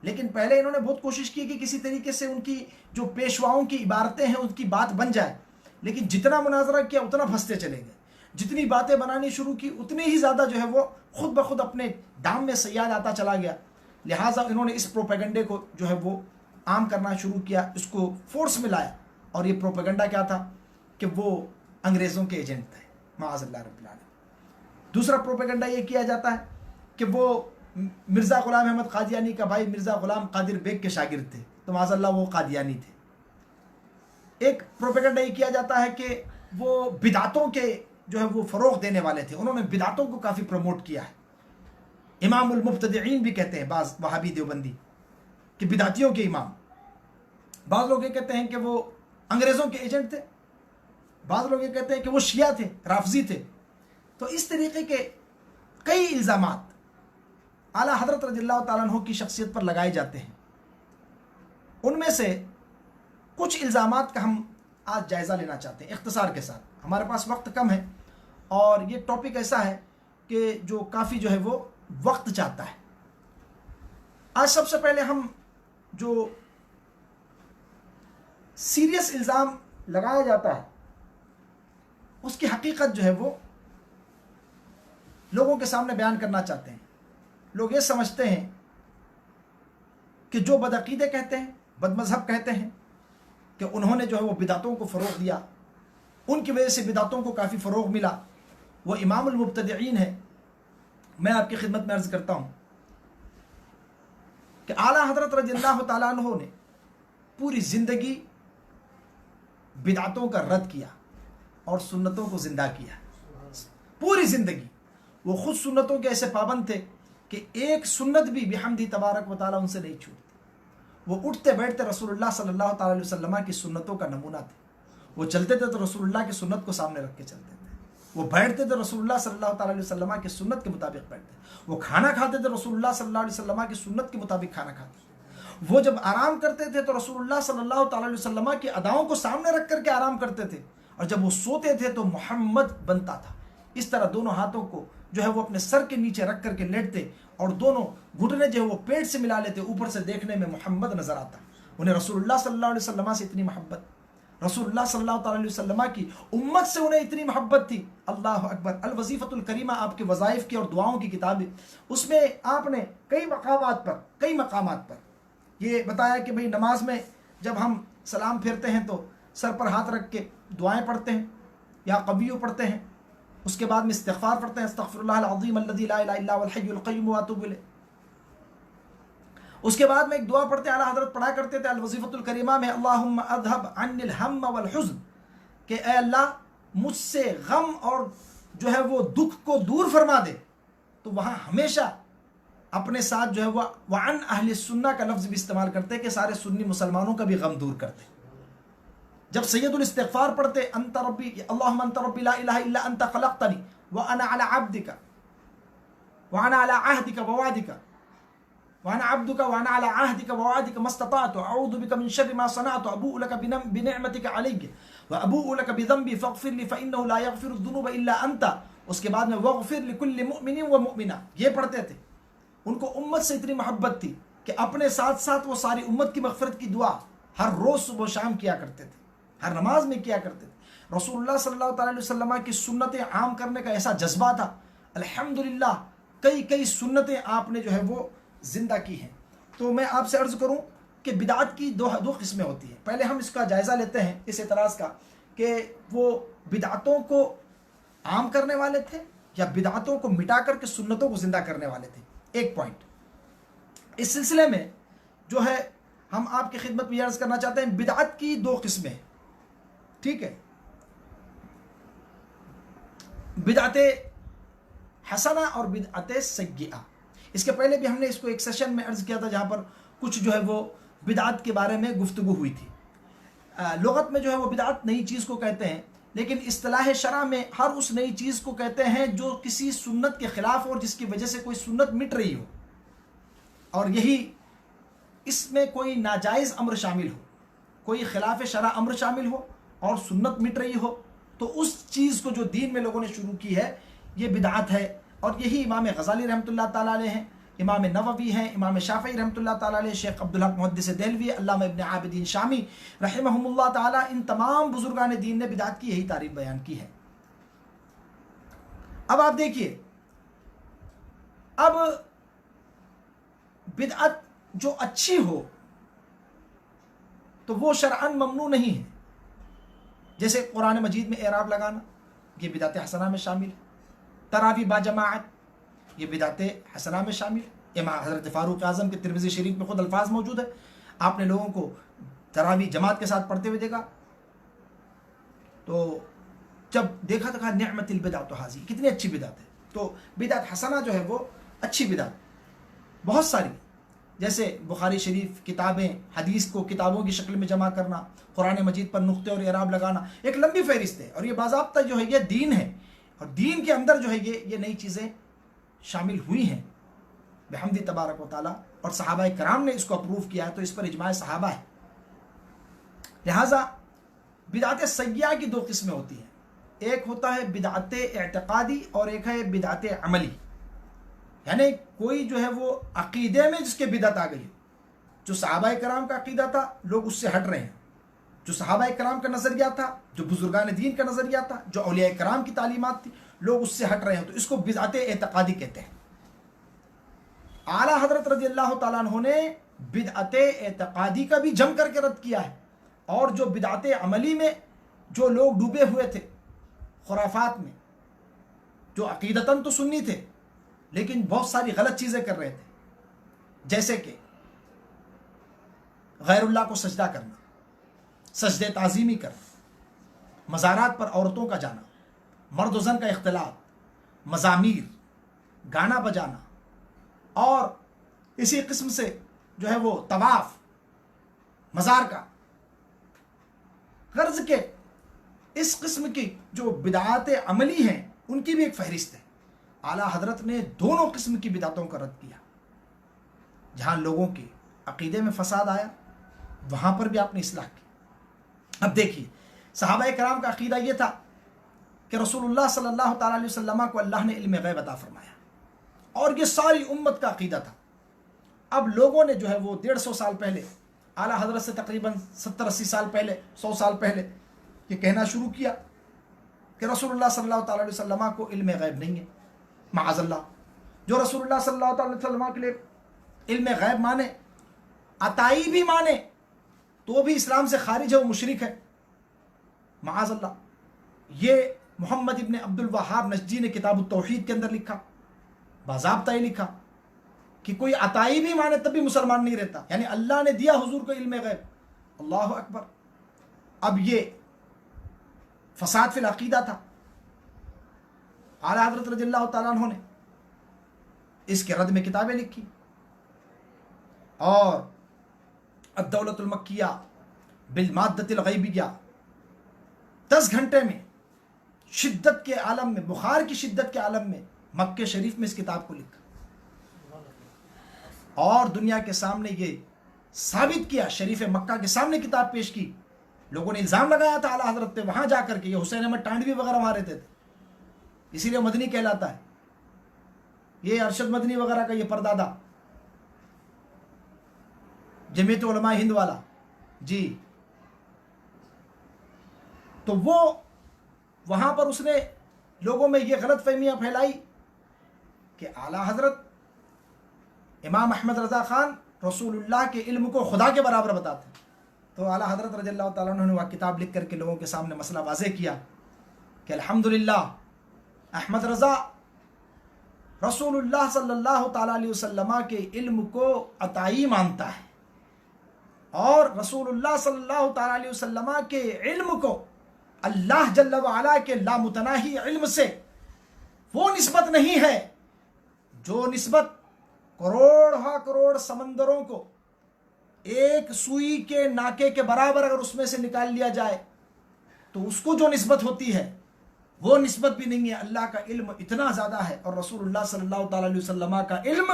A: लेकिन पहले इन्होंने बहुत कोशिश की कि किसी तरीके से उनकी जो पेशवाओं की इबारतें हैं उनकी बात बन जाए, लेकिन जितना मुनाजरा किया उतना फंसते चले गए, जितनी बातें बनानी शुरू की उतनी ही ज़्यादा जो है वो खुद ब खुद अपने दाम में सयाद आता चला गया। लिहाजा इन्होंने इस प्रोपेगेंडे को जो है वो आम करना शुरू किया, इसको फोर्स में लाया। और ये प्रोपेगेंडा क्या था कि वो अंग्रेज़ों के एजेंट थे, माअज़ल्लाह रब्बिल आलमीन। दूसरा प्रोपेगेंडा ये किया जाता है कि वो मिर्ज़ा ग़ुलाम अहमद कादियानी का भाई मिर्ज़ा ग़ुलाम कादिर बेग के शागिर्द थे, तो माअज़ल्लाह वो कादियानी थे। एक प्रोपेगेंडा ये किया जाता है कि वो बिदातों के जो है वो फ़रोग़ देने वाले थे, उन्होंने बिदातों को काफ़ी प्रमोट किया है। इमामुल मुब्तदिईन भी कहते हैं बाज़ वहाबी देवबंदी कि बिदातियों के इमाम। बाज़ लोग ये कहते हैं कि वो अंग्रेज़ों के एजेंट थे, बाज़ लोग ये कहते हैं कि वो शिया थे, राफ़ज़ी थे। तो इस तरीके के कई इल्ज़ामात आला हज़रत रज़ियल्लाहु तआला अन्हु की शख्सियत पर लगाए जाते हैं। उनमें से कुछ इल्ज़ामात का हम आज जायज़ा लेना चाहते हैं इख्तिसार के साथ। हमारे पास वक्त कम है और ये टॉपिक ऐसा है कि जो काफ़ी जो है वो वक्त चाहता है। आज सबसे पहले हम जो सीरियस इल्ज़ाम लगाया जाता है उसकी हकीकत जो है वो लोगों के सामने बयान करना चाहते हैं। लोग ये समझते हैं कि जो बदअक़ीदे कहते हैं, बदमज़हब कहते हैं कि उन्होंने जो है वो बिदातों को फ़रोग़ दिया, उनकी वजह से बिदातों को काफ़ी फ़रोग़ मिला, वो इमामुल मुब्तदिईन है। मैं आपकी खिदमत में अर्ज़ करता हूँ कि आला हज़रत रज़ियल्लाहु ताला अन्हु ने पूरी ज़िंदगी बिदातों का रद्द किया और सुन्नतों को ज़िंदा किया। पूरी ज़िंदगी वो ख़ुद सुन्नतों के ऐसे पाबंद थे कि एक सुन्नत भी बिहम्दी तबारक व तआला उनसे नहीं छूटती। वो उठते बैठते रसूलुल्लाह सल्लल्लाहु ताला अलैहि वसल्लम की सुन्नतों का नमूना थे। वो चलते थे तो रसूलुल्लाह की सुन्नत को सामने रख के चलते थे। वो बैठते थे रसूलुल्लाह सल्लल्लाहु ताला अलैहि वसल्लम की सुन्नत के मुताबिक बैठते। वो खाना खाते थे रसूलुल्लाह सल्लल्लाहु अलैहि वसल्लम की सुन्नत के मुताबिक खाना खाते। वो जब आराम करते थे तो रसूलुल्लाह सल्लल्लाहु ताला अलैहि वसल्लम की अदाओं को सामने रख करके आराम करते थे, और जब वो सोते थे तो मोहम्मद बनता था। इस तरह दोनों हाथों को जो है वो अपने सर के नीचे रख करके लेटते और दोनों घुटने जो है वो पेट से मिला लेते। ऊपर से देखने में मोहम्मद नजर आता। उन्हें रसूलुल्लाह सल्लल्लाहु अलैहि वसल्लम से इतनी मोहब्बत, रसूलुल्लाह सल्लल्लाहु अलैहि वसल्लम की उम्मत से उन्हें इतनी मोहब्बत थी। अल्लाह अकबर। अल वज़ीफ़तुल करीमा आपके वज़ाइफ़ की और दुआओं की किताब है। उसमें आपने कई मकामात पर ये बताया कि भाई नमाज में जब हम सलाम फेरते हैं तो सर पर हाथ रख के दुआएं पढ़ते हैं या कबियु पढ़ते हैं, उसके बाद में इस्तिग़फ़ार पढ़ते हैं, अस्तग़फ़िरुल्लाहल अज़ीम अल्लज़ी ला इलाहा इल्ला हुवल हय्युल क़य्यूम व अतूबु इलैह। उसके बाद में एक दुआ पढ़ते आला हज़रत पढ़ा करते थे अल वज़ीफ़तुल करीमा में, अल्लाहुम्मा अज़हब अन्निल हम्म वल हुज़्न, कि ऐ अल्लाह मुझसे गम और जो है वो दुख को दूर फरमा दे। तो वहाँ हमेशा अपने साथ जो है वह वअन अहले सुन्ना का लफ्ज़ भी इस्तेमाल करते कि सारे सुन्नी मुसलमानों का भी गम दूर करते। जब सैयदुल इस्तिग़फ़ार पढ़ते, अंत रब्बी अल्लाहुम्मा अंत रब्बी ला इलाहा इल्ला अंत खलक़तनी व अना अला अब्दिका व अना अला अहदिका व वादिका व अना अब्दुका व अना अला अहदिका व वादिका मस्तताअतु अऊज़ु बिका मिन शर्रि मा सनअतु अबूउ लका बिनिअमतिका अलैया व अबूउ लका बिज़ंबी फ़ग़फ़िर ली फ़इन्नहु ला यग़फ़िरु ज़ुनूब इल्ला अंत। उसके बाद में वग़फ़िर लिकुल्लि मुअमिनिन व मुअमिना, ये पढ़ते थे। उनको उम्मत से इतनी मोहब्बत थी कि अपने साथ साथ वो सारी उम्मत की मग़फ़िरत की दुआ हर रोज़ सुबह शाम किया करते थे, हर नमाज में किया करते थे। रसूलुल्लाह सल्लल्लाहु अलैहि वसल्लम की सुन्नतें आम करने का ऐसा जज्बा था। अल्हम्दुलिल्लाह कई सुन्नतें आपने जो है वो ज़िंदा की हैं। तो मैं आपसे अर्ज़ करूं कि बिदात की दो किस्में होती हैं। पहले हम इसका जायज़ा लेते हैं इस एतराज़ का कि वो बिदातों को आम करने वाले थे या बिदातों को मिटा करके सुन्नतों को ज़िंदा करने वाले थे। एक पॉइंट इस सिलसिले में जो है हम आपकी खिदमत में अर्ज़ करना चाहते हैं, बिदात की दो किस्में, ठीक है। बिदअते हसना और बिदअते सय्यिआ। इसके पहले भी हमने इसको एक सेशन में अर्ज़ किया था जहाँ पर कुछ जो है वो बिदअत के बारे में गुफ्तगू हुई थी। लुगत में जो है वो बिदअत नई चीज़ को कहते हैं, लेकिन इस्तिलाह शरअ में हर उस नई चीज़ को कहते हैं जो किसी सुन्नत के ख़िलाफ़ और जिसकी वजह से कोई सुन्नत मिट रही हो, और यही इसमें कोई नाजायज़ अम्र शामिल हो, कोई खिलाफ शरअ अम्र शामिल हो और सुन्नत मिट रही हो, तो उस चीज़ को जो दीन में लोगों ने शुरू की है ये बिदअत है। और यही इमाम गज़ाली रहमतुल्लाह ताला अलैह हैं, इमाम नववी हैं, इमाम शाफ़िई रहमतुल्लाह ताला अलैह, शेख अब्दुल हक मुहद्दिस देहलवी, अल्लामा इब्न आबिदीन शामी रहमहुमुल्लाह ताला, इन तमाम बुजुर्गान दीन ने बिदअत की यही तारीफ बयान की है। अब आप देखिए, अब बिदअत जो अच्छी हो तो वो शरअन ममनू नहीं है। जैसे कुरान मजीद में एराब लगाना, ये बिदअत हसना में शामिल है। तरावी बाजमाअत, ये बिदअत हसना में शामिल है। इमाम हज़रत फ़ारूक आज़म के तिरमिज़ी शरीफ में खुद अल्फाज मौजूद है, आपने लोगों को तरावी जमात के साथ पढ़ते हुए देखा तो जब देखा तो कहा निअमतिल बिदअतु हाज़ी, कितनी अच्छी बिदअत है। तो बिदअत हसना जो है वो अच्छी बिदअत बहुत सारी, जैसे बुखारी शरीफ किताबें, हदीस को किताबों की शक्ल में जमा करना, कुरान मजीद पर नुक्ते और एराब लगाना, एक लंबी फहरिस्त है। और ये बाज़ाब्ता जो है ये दीन है, और दीन के अंदर जो है ये नई चीज़ें शामिल हुई हैं बिहम्दी तबारक व तआला, और सहाबा कराम ने इसको अप्रूव किया है, तो इस पर इजमाए सहाबा है। लिहाजा बिदअत सय्यिआ की दो किस्में होती हैं, एक होता है बिदअत इअ्तिक़ादी और एक है बिदअत अमली। यानी कोई जो है वो अकीदे में जिसके बिदअत आ गई, जो सहाबा कराम का अकीदा था लोग उससे हट रहे हैं, जो सहाबा कराम का नज़रिया था, जो बुजुर्गान दीन का नज़रिया था, जो औलिया कराम की तालीमात थी, लोग उससे हट रहे हैं, तो इसको बिदअत इअ्तिक़ादी कहते हैं। आला हज़रत रज़ियल्लाहु ताला अन्हु ने بدعت اعتقادی کا بھی جم کر کے رد کیا ہے، اور جو بدعت عملی میں جو لوگ ڈوبے ہوئے تھے خرافات میں، جو عقیدتاً تو سنی تھے لیکن بہت ساری غلط چیزیں کر رہے تھے، جیسے کہ غیر اللہ کو سجدہ کرنا، سجدے تعظیمی کرنا، مزارات پر عورتوں کا جانا، مرد و زن کا اختلاط، مزامیر، گانا بجانا، اور اسی قسم سے جو ہے وہ طواف مزار کا، غرض کے اس قسم کی جو بدعات عملی ہیں ان کی بھی ایک فہرست ہے۔ اعلیٰ حضرت نے دونوں قسم کی بدعتوں کا رد کیا۔ جہاں لوگوں کے عقیدے میں فساد آیا وہاں پر بھی آپ نے اصلاح کی۔ اب دیکھیے، صحابہ کرام کا عقیدہ یہ تھا کہ رسول اللہ صلی اللہ تعالیٰ علیہ وسلم کو اللہ نے علم غیب عطا فرمایا، اور یہ ساری امت کا عقیدہ تھا۔ اب لوگوں نے جو ہے وہ 150 سال پہلے، اعلیٰ حضرت سے تقریباً 70-80 سال پہلے، 100 سال پہلے یہ کہنا شروع کیا کہ رسول اللہ صلی اللہ تعالیٰ علیہ وسلم کو علم غیب نہیں ہے۔ معاذ اللہ، جو رسول اللہ صلی اللہ تعالیٰ علیہ وسلم کے لیے علم غیب مانے، عطائی بھی مانے، تو بھی اسلام سے خارج ہے، وہ مشرک ہے۔ معاذ اللہ، یہ محمد ابن عبد الوہاب نجدی نے کتاب التوحید کے اندر لکھا، باضابطہ یہ لکھا کہ کوئی عطائی بھی مانے تب بھی مسلمان نہیں رہتا، یعنی اللہ نے دیا حضور کو علم غیب۔ اللہ اکبر۔ اب یہ فساد فی العقیدہ تھا۔ اعلیٰ حضرت رضی اللہ تعالیٰ عنہ نے اس کے رد میں کتابیں لکھی، اور الدولۃ المکیہ بالمادۃ الغیبیہ، 10 گھنٹے میں شدت کے عالم میں، بخار کی شدت کے عالم میں مکہ شریف میں اس کتاب کو لکھا، اور دنیا کے سامنے یہ ثابت کیا، شریف مکہ کے سامنے کتاب پیش کی۔ لوگوں نے الزام لگایا تھا اعلیٰ حضرت پہ، وہاں جا کر کے یہ حسین احمد ٹانڈوی وغیرہ وہاں رہتے تھے، اسی لیے مدنی کہلاتا ہے، یہ ارشد مدنی وغیرہ کا یہ پردادا، جمعیت علماء ہند والا جی۔ تو وہ وہاں پر اس نے لوگوں میں یہ غلط فہمیاں پھیلائی کہ اعلیٰ حضرت امام احمد رضا خان رسول اللہ کے علم کو خدا کے برابر بتاتے ہیں۔ تو اعلیٰ حضرت رضی اللہ تعالیٰ عنہ نے وہ کتاب لکھ کر کے لوگوں کے سامنے مسئلہ واضح کیا کہ الحمدللہ احمد رضا رسول اللہ صلی اللہ تعالیٰ علیہ وسلم کے علم کو عطائی مانتا ہے، اور رسول اللہ صلی اللہ تعالیٰ علیہ وسلم کے علم کو اللہ جل وعلا کے لامتناہی علم سے وہ نسبت نہیں ہے جو نسبت کروڑ سمندروں کو ایک سوئی کے ناکے کے برابر اگر اس میں سے نکال لیا جائے تو اس کو جو نسبت ہوتی ہے وہ نسبت بھی نہیں ہے۔ اللہ کا علم اتنا زیادہ ہے، اور رسول اللہ صلی اللہ تعالیٰ علیہ وسلم کا علم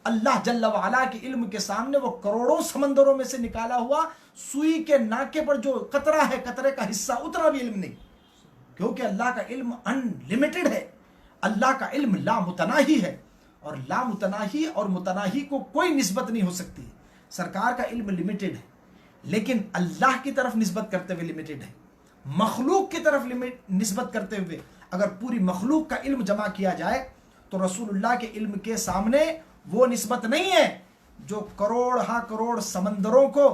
A: اللہ جل وعلا کے علم کے سامنے وہ کروڑوں سمندروں میں سے نکالا ہوا سوئی کے ناکے پر جو قطرہ ہے، قطرے کا حصہ، اتنا بھی علم نہیں، کیونکہ اللہ کا علم ان لمیٹڈ ہے، اللہ کا علم لامتناہی ہے، اور لامتناہی اور متناہی کو کوئی نسبت نہیں ہو سکتی۔ سرکار کا علم لمیٹڈ ہے، لیکن اللہ کی طرف نسبت کرتے ہوئے لمیٹڈ ہے۔ مخلوق کی طرف نسبت کرتے ہوئے اگر پوری مخلوق کا علم جمع کیا جائے تو رسول اللہ کے علم کے سامنے وہ نسبت نہیں ہے جو کروڑ سمندروں کو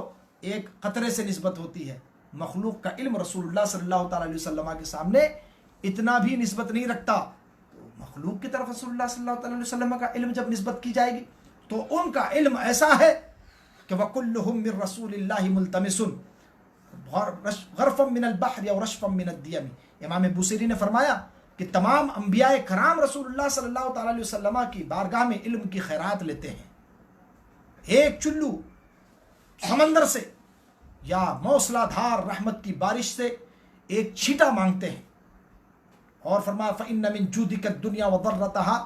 A: ایک قطرے سے نسبت ہوتی ہے۔ مخلوق کا علم رسول اللہ صلی اللہ تعالیٰ علیہ وسلم کے سامنے اتنا بھی نسبت نہیں رکھتا۔ تو مخلوق کی طرف رسول اللہ صلی اللہ تعالیٰ علیہ وسلم کا علم جب نسبت کی جائے گی تو ان کا علم ایسا ہے کہ وَكُلُّهُم مِّن رَّسُولِ اللَّهِ مُلْتَمِسٌ غرفا من البحر اور رشفا من الدیم۔ امام بوصیری نے فرمایا کہ تمام انبیاء کرام رسول اللہ صلی اللہ تعالیٰ علیہ وسلم کی بارگاہ میں علم کی خیرات لیتے ہیں، ایک چلو سمندر سے یا موسلا دھار رحمت کی بارش سے ایک چھینٹا مانگتے ہیں، اور فرمایا فَإِنَّ مِن جُودِكَ الدُّنْيَا وَضَرَّتَهَا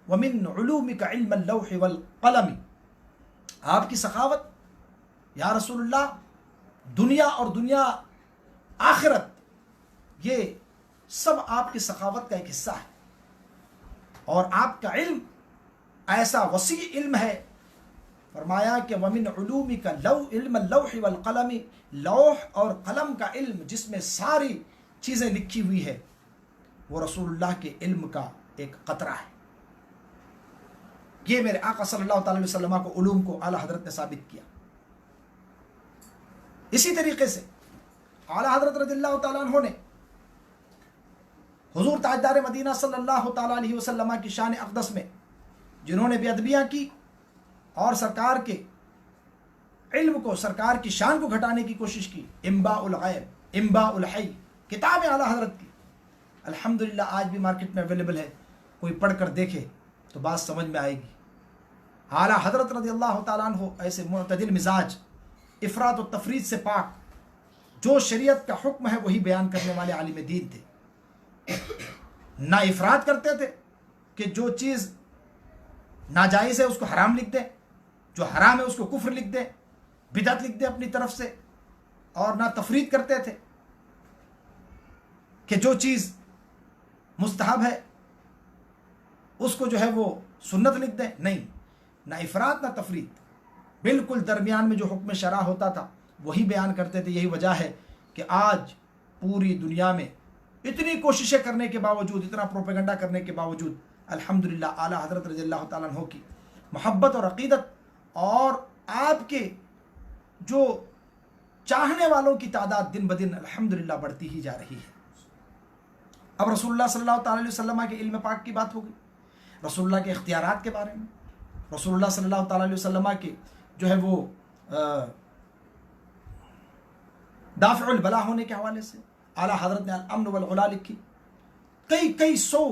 A: وَمِن عُلُومِكَ عِلْمَ اللَّوْحِ وَالْقَلَمِ۔ آپ کی سخاوت یا رسول اللہ، دنیا اور دنیا آخرت، یہ سب آپ کی سخاوت کا ایک حصہ ہے، اور آپ کا علم ایسا وسیع علم ہے۔ فرمایا کہ وَمِنْ عُلُومِكَ عِلْمَ اللَّوْحِ وَالْقَلَمِ، لوح اور قلم کا علم جس میں ساری چیزیں لکھی ہوئی ہے، وہ رسول اللہ کے علم کا ایک قطرہ ہے۔ یہ میرے آقا صلی اللہ تعالیٰ علیہ وسلم کو علوم کو اعلیٰ حضرت نے ثابت کیا۔ इसी तरीके से आला हज़रत रज़ियल्लाहु ताला अन्हु ने हुजूर ताजदार मदीना सल्लल्लाहु ताला अलैहि वसल्लम की शान अक़दस में जिन्होंने बेअदबियाँ की और सरकार के इल्म को, सरकार की शान को घटाने की कोशिश की, इम्बाउल गैब, इम्बाउल हई किताब आला हज़रत की अल्हम्दुलिल्लाह आज भी मार्केट में अवेलेबल है, कोई पढ़ कर देखे तो बात समझ में आएगी। आला हज़रत रज़ियल्लाहु ताला अन्हु ऐसे मुअतदिल मिजाज, इफ़रात और तफरीद से पाक, जो शरीयत का हुक्म है वही बयान करने वाले आलिम दीन थे। ना इफ़रात करते थे कि जो चीज़ नाजायज़ है उसको हराम लिख दें, जो हराम है उसको कुफ्र लिख दें, बिदअत लिख दें अपनी तरफ से, और ना तफरीद करते थे कि जो चीज़ मुस्तहब है उसको जो है वो सुन्नत लिख दें। नहीं, ना इफ़रात ना तफरीद, बिल्कुल दरमियान में जो हुक्म शरा होता था वही बयान करते थे। यही वजह है कि आज पूरी दुनिया में इतनी कोशिशें करने के बावजूद, इतना प्रोपेगेंडा करने के बावजूद अल्हम्दुलिल्लाह आला हज़रत रज़ियल्लाहु ताला अन्हु की मोहब्बत और अक़ीदत और आपके जो चाहने वालों की तादाद दिन ब दिन अल्हम्दुलिल्लाह बढ़ती ही जा रही है। अब रसूलुल्लाह सल्लल्लाहु अलैहि वसल्लम के इल्म पाक की बात हो गई, रसूलुल्लाह के इख्तियारात के बारे में, रसूलुल्लाह सल्लल्लाहु अलैहि वसल्लम के जो है वो दाफ़िउल बला होने के हवाले से आला हज़रत ने अल-अम्न वल उला लिखी। कई सौ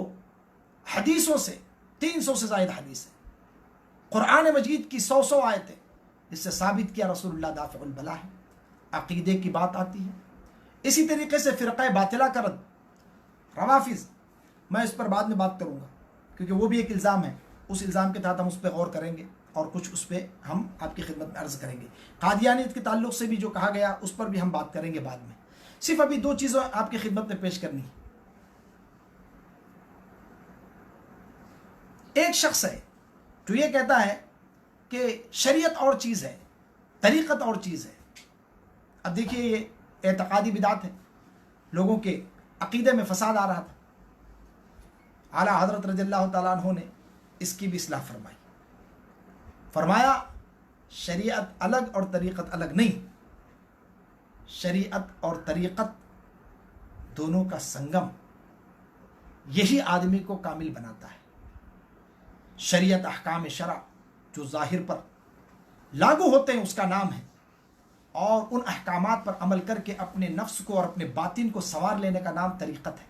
A: हदीसों से, 300 से ज़ायद हदीस है, कुरान मजीद की 100 आयतें, इससे साबित किया रसूलुल्लाह दाफ़िउल बला है। अक़ीदे की बात आती है। इसी तरीके से फ़िरक़ा बातिला का रद्द, रवाफ़िज़, मैं इस पर बाद में बात करूँगा क्योंकि वो भी एक इल्ज़ाम है, उस इल्ज़ाम के तहत हम उस पर गौर करेंगे और कुछ उस पर हम आपकी खिदमत में अर्ज़ करेंगे। कादियानियत के ताल्लुक़ से भी जो कहा गया उस पर भी हम बात करेंगे बाद में। सिर्फ अभी 2 चीज़ें आपकी खिदमत में पेश करनी है। एक शख्स है जो ये कहता है कि शरीयत और चीज़ है, तरीक़त और चीज़ है। अब देखिए ये एतक़ादी बिदात है, लोगों के अक़ीदे में फ़साद आ रहा था। आला हज़रत रज़ियल्लाहु ताला अन्हु ने इसकी भी इस्लाह फरमाई, फरमाया शरीयत अलग और तरीक़त अलग नहीं, शरीयत और तरीक़त दोनों का संगम यही आदमी को कामिल बनाता है। शरीयत अहकाम शरा जो ज़ाहिर पर लागू होते हैं उसका नाम है, और उन अहकामात पर अमल करके अपने नफ्स को और अपने बातिन को संवार लेने का नाम तरीक़त है।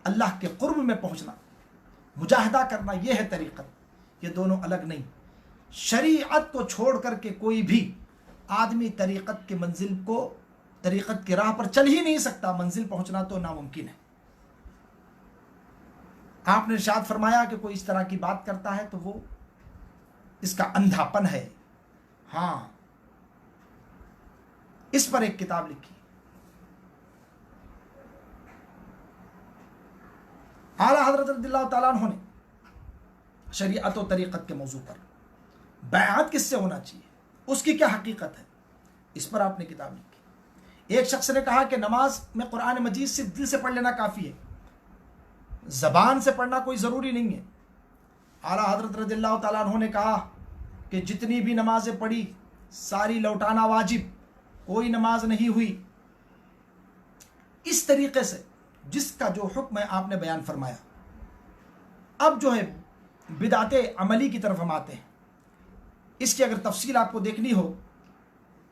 A: अल्लाह के क़ुर्ब में पहुँचना, मुजाहिदा करना, यह है तरीक़त। ये दोनों अलग नहीं। शरीयत को छोड़ करके कोई भी आदमी तरीक़त की मंजिल को, तरीक़त की राह पर चल ही नहीं सकता। मंजिल पहुँचना तो नामुमकिन है। आपने इरशाद फरमाया कि कोई इस तरह की बात करता है तो वो इसका अंधापन है। हाँ, इस पर एक किताब लिखी, आला हज़रत रज़ियल्लाहु ताला अन्हु ने शरीयत और तरीक़त के मौजू पर बैअत किससे होना चाहिए, उसकी क्या हकीकत है, इस पर आपने किताब लिखी। एक शख्स ने कहा कि नमाज में कुरान मजीद सिर्फ दिल से पढ़ लेना काफ़ी है, ज़बान से पढ़ना कोई ज़रूरी नहीं है। आला हज़रत रज़ियल्लाहु ताला अन्हु ने कहा कि जितनी भी नमाज़ें पढ़ी सारी लौटाना वाजिब, कोई नमाज नहीं हुई। इस तरीके से जिसका जो हुक्म है आपने बयान फरमाया। अब जो है बिदाते अमली की तरफ हम आते हैं। इसकी अगर तफसील आपको देखनी हो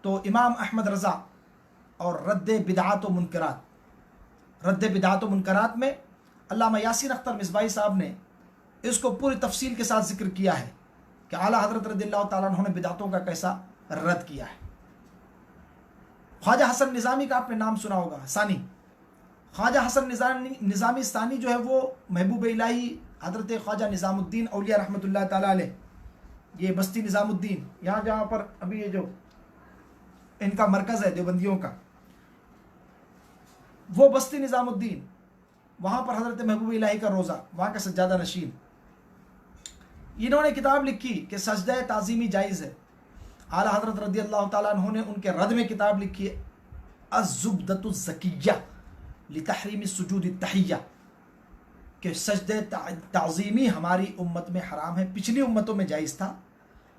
A: तो इमाम अहमद रज़ा और रद्द बिदात व मुनकरात, रद्द बिदात व मुनकरात में अल्लामा यासीन अख्तर मिसबाही साहब ने इसको पूरी तफसील के साथ जिक्र किया है कि आला हज़रत रज़ियल्लाहु ताला अन्हु ने बिदातों का कैसा रद्द किया है। ख्वाजा हसन निज़ामी का आपने नाम सुना होगा, सानी। ख्वाजा हसन निज़ामी सानी जो है वो महबूब इलाही हज़रत ख्वाजा निज़ामुद्दीन औलिया रहमतुल्लाह ताला अलैह, ये बस्ती निज़ामुद्दीन, यहाँ जहाँ पर अभी ये जो इनका मरकज़ है देवबंदियों का, वो बस्ती निज़ामुद्दीन, वहाँ पर हज़रत महबूब इलाही का रोज़ा, वहाँ का सज्जादा नशीन। इन्होंने किताब लिखी कि सजदा ताज़ीमी जायज़ है। आला हज़रत रज़ियल्लाहु ताला अन्हु ने उनके रद में किताब लिखी है अज़्ज़ुब्दतु ज़किय्या लितहरीम सुजूद तहिया, कि सजदे ताज़ीमी हमारी उम्मत में हराम है। पिछली उम्मतों में जायज़ था,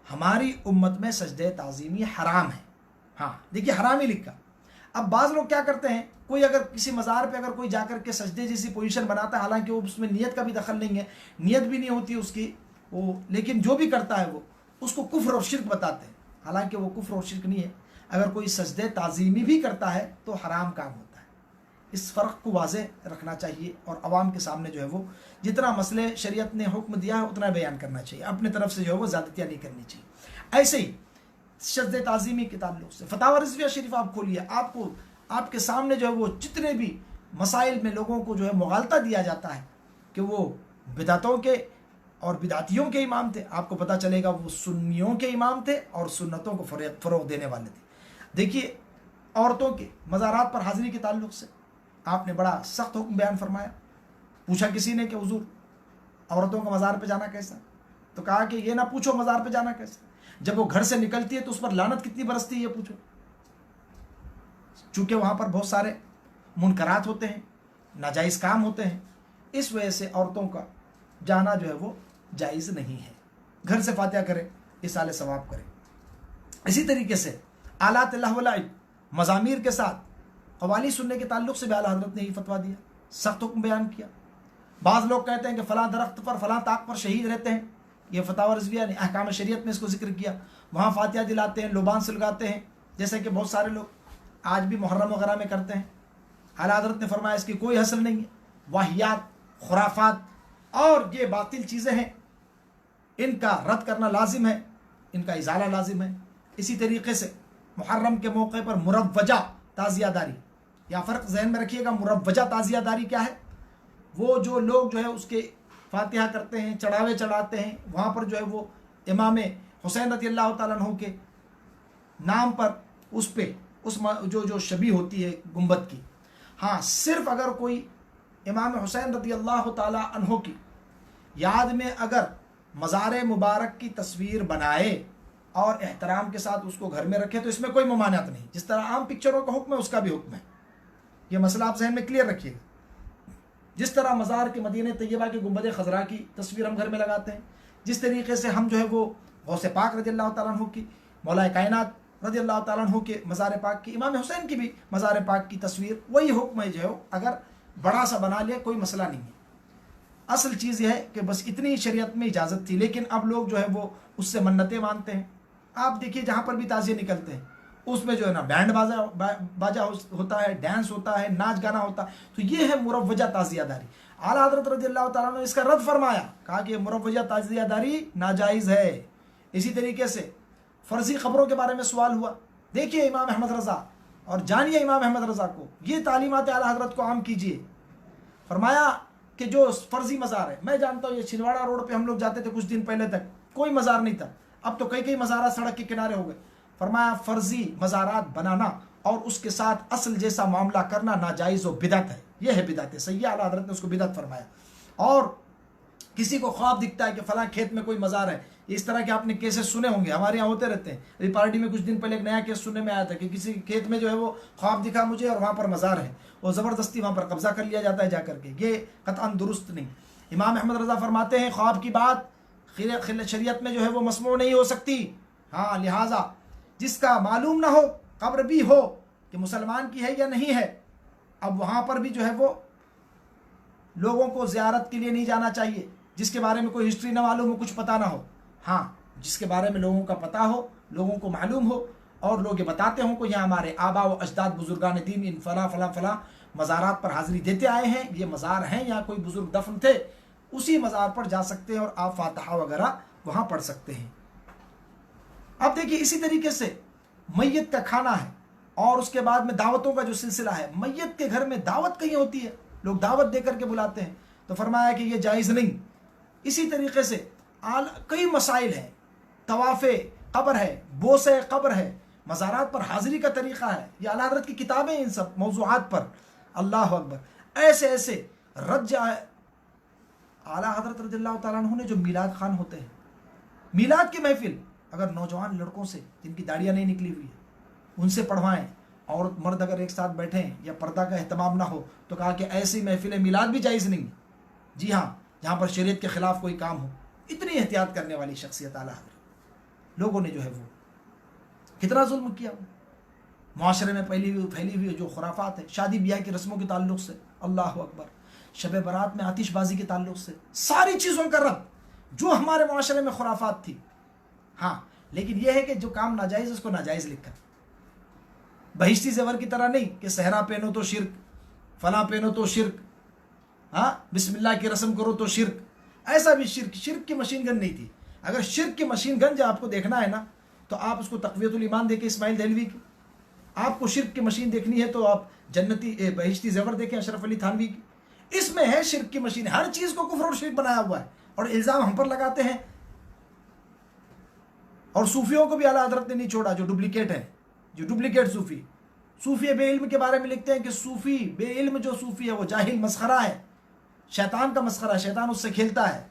A: हमारी उम्मत में सजदे ताज़ीमी हराम है। हाँ देखिए हराम ही लिखा। अब बाज़ लोग क्या करते हैं, कोई अगर किसी मज़ार पे अगर कोई जाकर के सजदे जैसी पोजीशन बनाता है, हालांकि वो उसमें नियत का भी दखल नहीं है, नियत भी नहीं होती उसकी वो, लेकिन जो भी करता है वो उसको कुफ्र और शिर्क बताते हैं, हालांकि वो कुफ्र और शिर्क नहीं है। अगर कोई सजदे ताज़ीमी भी करता है तो हराम काम होता है। इस फ़र्क को वाज़े रखना चाहिए और आवाम के सामने जो है वो जितना मसले शरीयत ने हुक्म दिया है उतना बयान करना चाहिए, अपने तरफ से जो है वो ज़्यादतियाँ नहीं करनी चाहिए। ऐसे ही सजदे ताज़ीमी के ताल्लुक़ से फतावा रिज़विया शरीफ आप खोलिए, आपको आपके सामने जो है वो जितने भी मसाइल में लोगों को जो है मुगालता दिया जाता है कि वो बिदातों के और बिदातियों के इमाम थे, आपको पता चलेगा वो सुन्नियों के इमाम थे और सुन्नतों को फ़रोग़ देने वाले थे। देखिए औरतों के मज़ारात पर हाज़िरी के ताल्लुक़ से आपने बड़ा सख्त हुक्म बयान फरमाया। पूछा किसी ने कि हुज़ूर औरतों का मज़ार पे जाना कैसा, तो कहा कि ये ना पूछो मज़ार पे जाना कैसा, जब वो घर से निकलती है तो उस पर लानत कितनी बरसती है ये पूछो। चूँकि वहाँ पर बहुत सारे मुनकरात होते हैं, नाजायज़ काम होते हैं, इस वजह से औरतों का जाना जो है वो जायज़ नहीं है। घर से फातिहा करें, इसाले सवाब करें। इसी तरीके से आलात लहव लाइब मज़ामीर के साथ कवाली सुनने के ताल्लुक़ से भी आला हज़रत ने ही फतवा दिया, सख्त हुक्म बयान किया। बाज़ लोग कहते हैं कि फ़लाँ दरख्त पर फ़लाँ ताक पर शहीद रहते हैं, ये फतावा रिज़विया ने अहकाम शरीयत में इसको जिक्र किया, वहाँ फातिहा दिलाते हैं, लोबान सुलगाते हैं, जैसे कि बहुत सारे लोग आज भी मुहर्रम वगैरह में करते हैं। आला हज़रत ने फरमाया इसकी कोई हसल नहीं है, वाहियात खुराफात और ये बातिल चीज़ें हैं, इनका रद्द करना लाजिम है, इनका इज़ाला लाजिम है। इसी तरीके से मुहर्रम के मौके पर मुरव्वजा ताज़ियादारी, या फ़र्क जहन में रखिएगा, मुरव्वजा ताज़ियादारी क्या है, वो जो लोग जो है उसके फातिहा करते हैं, चढ़ावे चढ़ाते हैं, वहाँ पर जो है वो इमाम हुसैन रज़ियल्लाहु ताला अन्हु के नाम पर उस पे उस जो शबी होती है गुंबद की, हाँ सिर्फ अगर कोई इमाम हुसैन रज़ियल्लाहु ताला अन्हु की याद में अगर मज़ार मुबारक की तस्वीर बनाए और एहतराम के साथ उसको घर में रखे तो इसमें कोई ममानियत नहीं। जिस तरह आम पिक्चरों का हुक्म है उसका भी हुक्म है, ये मसला आप जहन में क्लियर रखिएगा। जिस तरह मज़ार के मदीने तैयबा के गुंबद खज़रा की तस्वीर हम घर में लगाते हैं, जिस तरीके से हम जो है वो गौसे पाक रज़ियल्लाहु ताला अन्हु की, मौलाए कायनात रज़ियल्लाहु ताला अन्हु के मज़ार पाक की, इमाम हुसैन की भी मज़ार पाक की तस्वीर, वही हुक्म है जो है अगर बड़ा सा बना लिया कोई मसला नहीं है। असल चीज़ यह है कि बस इतनी शरीयत में इजाज़त थी, लेकिन अब लोग जो है वो उससे मन्नतें मानते हैं। आप देखिए जहाँ पर भी ताज़िए निकलते हैं उसमें जो है ना बैंड बाजा होता है, डांस होता है, नाच गाना होता है, तो ये है मुरव्वजा ताज़ियादारी। आला हज़रत रज़ियल्लाहु ताला ने इसका रद्द फरमाया, कहा कि मुरव्वजा ताज़ियादारी नाजायज़ है। इसी तरीके से फ़र्ज़ी ख़बरों के बारे में सवाल हुआ, देखिए इमाम अहमद रज़ा और जानिए इमाम अहमद रज़ा को, ये तालीमात आला हज़रत को आम कीजिए। फरमाया कि जो फ़र्ज़ी मज़ार है, मैं जानता हूँ ये छिंदवाड़ा रोड पे हम लोग जाते थे कुछ दिन पहले तक कोई मज़ार नहीं था, अब तो कई मज़ारात सड़क के किनारे हो गए। फरमाया फ़र्ज़ी मज़ारात बनाना और उसके साथ असल जैसा मामला करना नाजायज़ व बिदअत है, यह है बिदअत है। सही आला हज़रत ने उसको बिदअत फरमाया। और किसी को ख्वाब दिखता है कि फ़लाँ खेत में कोई मज़ार है, इस तरह के आपने केसेस सुने होंगे, हमारे यहाँ होते रहते हैं। अभी पार्टी में कुछ दिन पहले एक नया केस सुनने में आया था कि किसी खेत में जो है वो ख्वाब दिखा मुझे और वहाँ पर मज़ार है, और ज़बरदस्ती वहाँ पर कब्ज़ा कर लिया जाता है जाकर के, ये क़तअन दुरुस्त नहीं। इमाम अहमद रज़ा फरमाते हैं ख्वाब की बात शरीयत में जो है वो मसमू नहीं हो सकती। हाँ, लिहाजा जिसका मालूम ना हो, कब्र भी हो कि मुसलमान की है या नहीं है, अब वहाँ पर भी जो है वो लोगों को ज़ियारत के लिए नहीं जाना चाहिए जिसके बारे में कोई हिस्ट्री ना मालूम हो, कुछ पता ना हो। हाँ, जिसके बारे में लोगों का पता हो, लोगों को मालूम हो और लोग ये बताते हों कि यहाँ हमारे आबा व अजदाद बुजुर्गान दीन इन फ़लाँ मज़ारात पर हाज़िरी देते आए हैं, ये मज़ार हैं, यहाँ कोई बुज़ुर्ग दफन थे, उसी मज़ार पर जा सकते हैं और आप फातिहा वगैरह वहाँ पढ़ सकते हैं। अब देखिए इसी तरीके से मैयत का खाना है और उसके बाद में दावतों का जो सिलसिला है, मैयत के घर में दावत कहीं होती है, लोग दावत दे करके बुलाते हैं, तो फरमाया कि ये जायज़ नहीं। इसी तरीके से कई मसाइल हैं, तवाफ़े क़ब्र है, बोसे क़ब्र है, मज़ारात पर हाज़िरी का तरीक़ा है, ये आला हज़रत की किताबें इन सब मौज़ूआत पर, अल्लाह अकबर। ऐसे ऐसे रज आला हज़रत रज़ियल्लाहु ताला अन्हु ने जो मीलाद खान होते हैं, मीलाद की महफ़िल अगर नौजवान लड़कों से जिनकी दाढ़ियाँ नहीं निकली हुई है उनसे पढ़वाएं, औरत मर्द अगर एक साथ बैठें या पर्दा का एहतमाम ना हो, तो कहा कि ऐसी महफ़िल मीलाद भी जायज़ नहीं है। जी हाँ, जहाँ पर शरीयत के ख़िलाफ़ कोई काम हो। इतनी एहतियात करने वाली शख्सियत आला हज़रत, लोगों ने जो है वो कितना जुल्म किया। معاشرے میں پھیلی ہوئی جو خرافات ہے، شادی بیاہ کی رسموں کے تعلق سے، اللہ اکبر، شب برات میں آتش بازی کے تعلق سے، ساری چیزوں کا رد جو ہمارے معاشرے میں خرافات تھی. ہاں لیکن یہ ہے کہ جو کام ناجائز اس کو ناجائز لکھا، بہشتی زیور کی طرح نہیں کہ صحرا پہنو تو شرک، فلاں پہنو تو شرک، ہاں بسم اللہ کی رسم کرو تو شرک. ایسا بھی شرک کی مشین گن نہیں تھی. اگر شرک کی مشین گن جو آپ کو دیکھنا ہے نا تو آپ اس کو تقویت الایمان دیکھیں اسماعیل دہلوی کی. آپ کو شرک کی مشین دیکھنی ہے تو آپ جنتی بہشتی زیور دیکھیں اشرف علی تھانوی کی. اس میں ہے شرک کی مشین، ہر چیز کو کفر اور شرک بنایا ہوا ہے اور الزام ہم پر لگاتے ہیں. اور صوفیوں کو بھی اعلیٰ حضرت نے نہیں چھوڑا جو ڈپلیکیٹ ہے، جو ڈپلیکیٹ صوفی بے علم کے بارے میں لکھتے ہیں کہ صوفی بے علم جو صوفی ہے وہ جاہل مسخرہ ہے، شیطان کا مسخرہ ہے، شیطان اس سے کھیلتا ہے.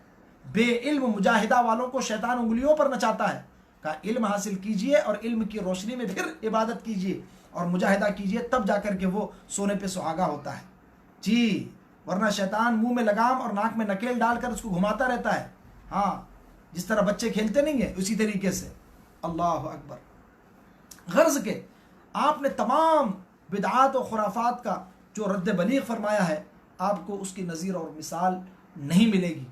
A: بے علم مجاہدہ والوں کو شیطان انگلیوں پر نچاتا ہے. کہا علم حاصل کیجئے اور علم کی روشنی میں پھر عبادت کیجئے اور مجاہدہ کیجئے، تب جا کر کے وہ سونے پہ سہاگا ہوتا ہے. جی ورنہ شیطان منہ میں لگام اور ناک میں نکیل ڈال کر اس کو گھماتا رہتا ہے. ہاں جس طرح بچے کھیلتے نہیں ہیں اسی طریقے سے. اللہ اکبر. غرض کے آپ نے تمام بدعات و خرافات کا جو رد بلیغ فرمایا ہے آپ کو اس کی نظیر اور مثال نہیں ملے گی.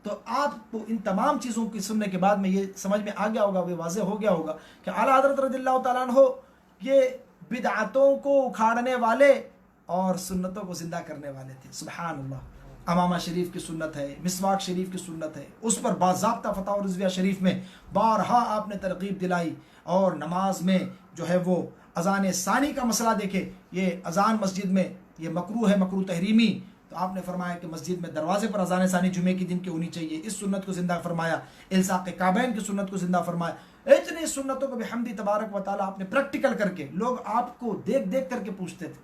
A: تو آپ کو ان تمام چیزوں کی سننے کے بعد میں یہ سمجھ میں آ گیا ہوگا، وہ واضح ہو گیا ہوگا کہ اعلیٰ حضرت رضی اللہ تعالیٰ عنہ یہ بدعاتوں کو اکھاڑنے والے اور سنتوں کو زندہ کرنے والے تھے. سبحان اللہ. امامہ شریف کی سنت ہے، مسواک شریف کی سنت ہے، اس پر باضابطہ فتح و رضویہ شریف میں بارہا آپ نے ترغیب دلائی. اور نماز میں جو ہے وہ اذان ثانی کا مسئلہ دیکھے، یہ اذان مسجد میں یہ مکروہ ہے، مکروہ تحریمی، تو آپ نے فرمایا کہ مسجد میں دروازے پر اذان ثانی جمعے کی دن کی ہونی چاہیے. اس سنت کو زندہ فرمایا. الصاق کعبین کی سنت کو زندہ فرمایا. اتنی سنتوں کو بحمدی تبارک و تعالیٰ آپ نے پریکٹیکل کر کے، لوگ آپ کو دیکھ کر کے پوچھتے تھے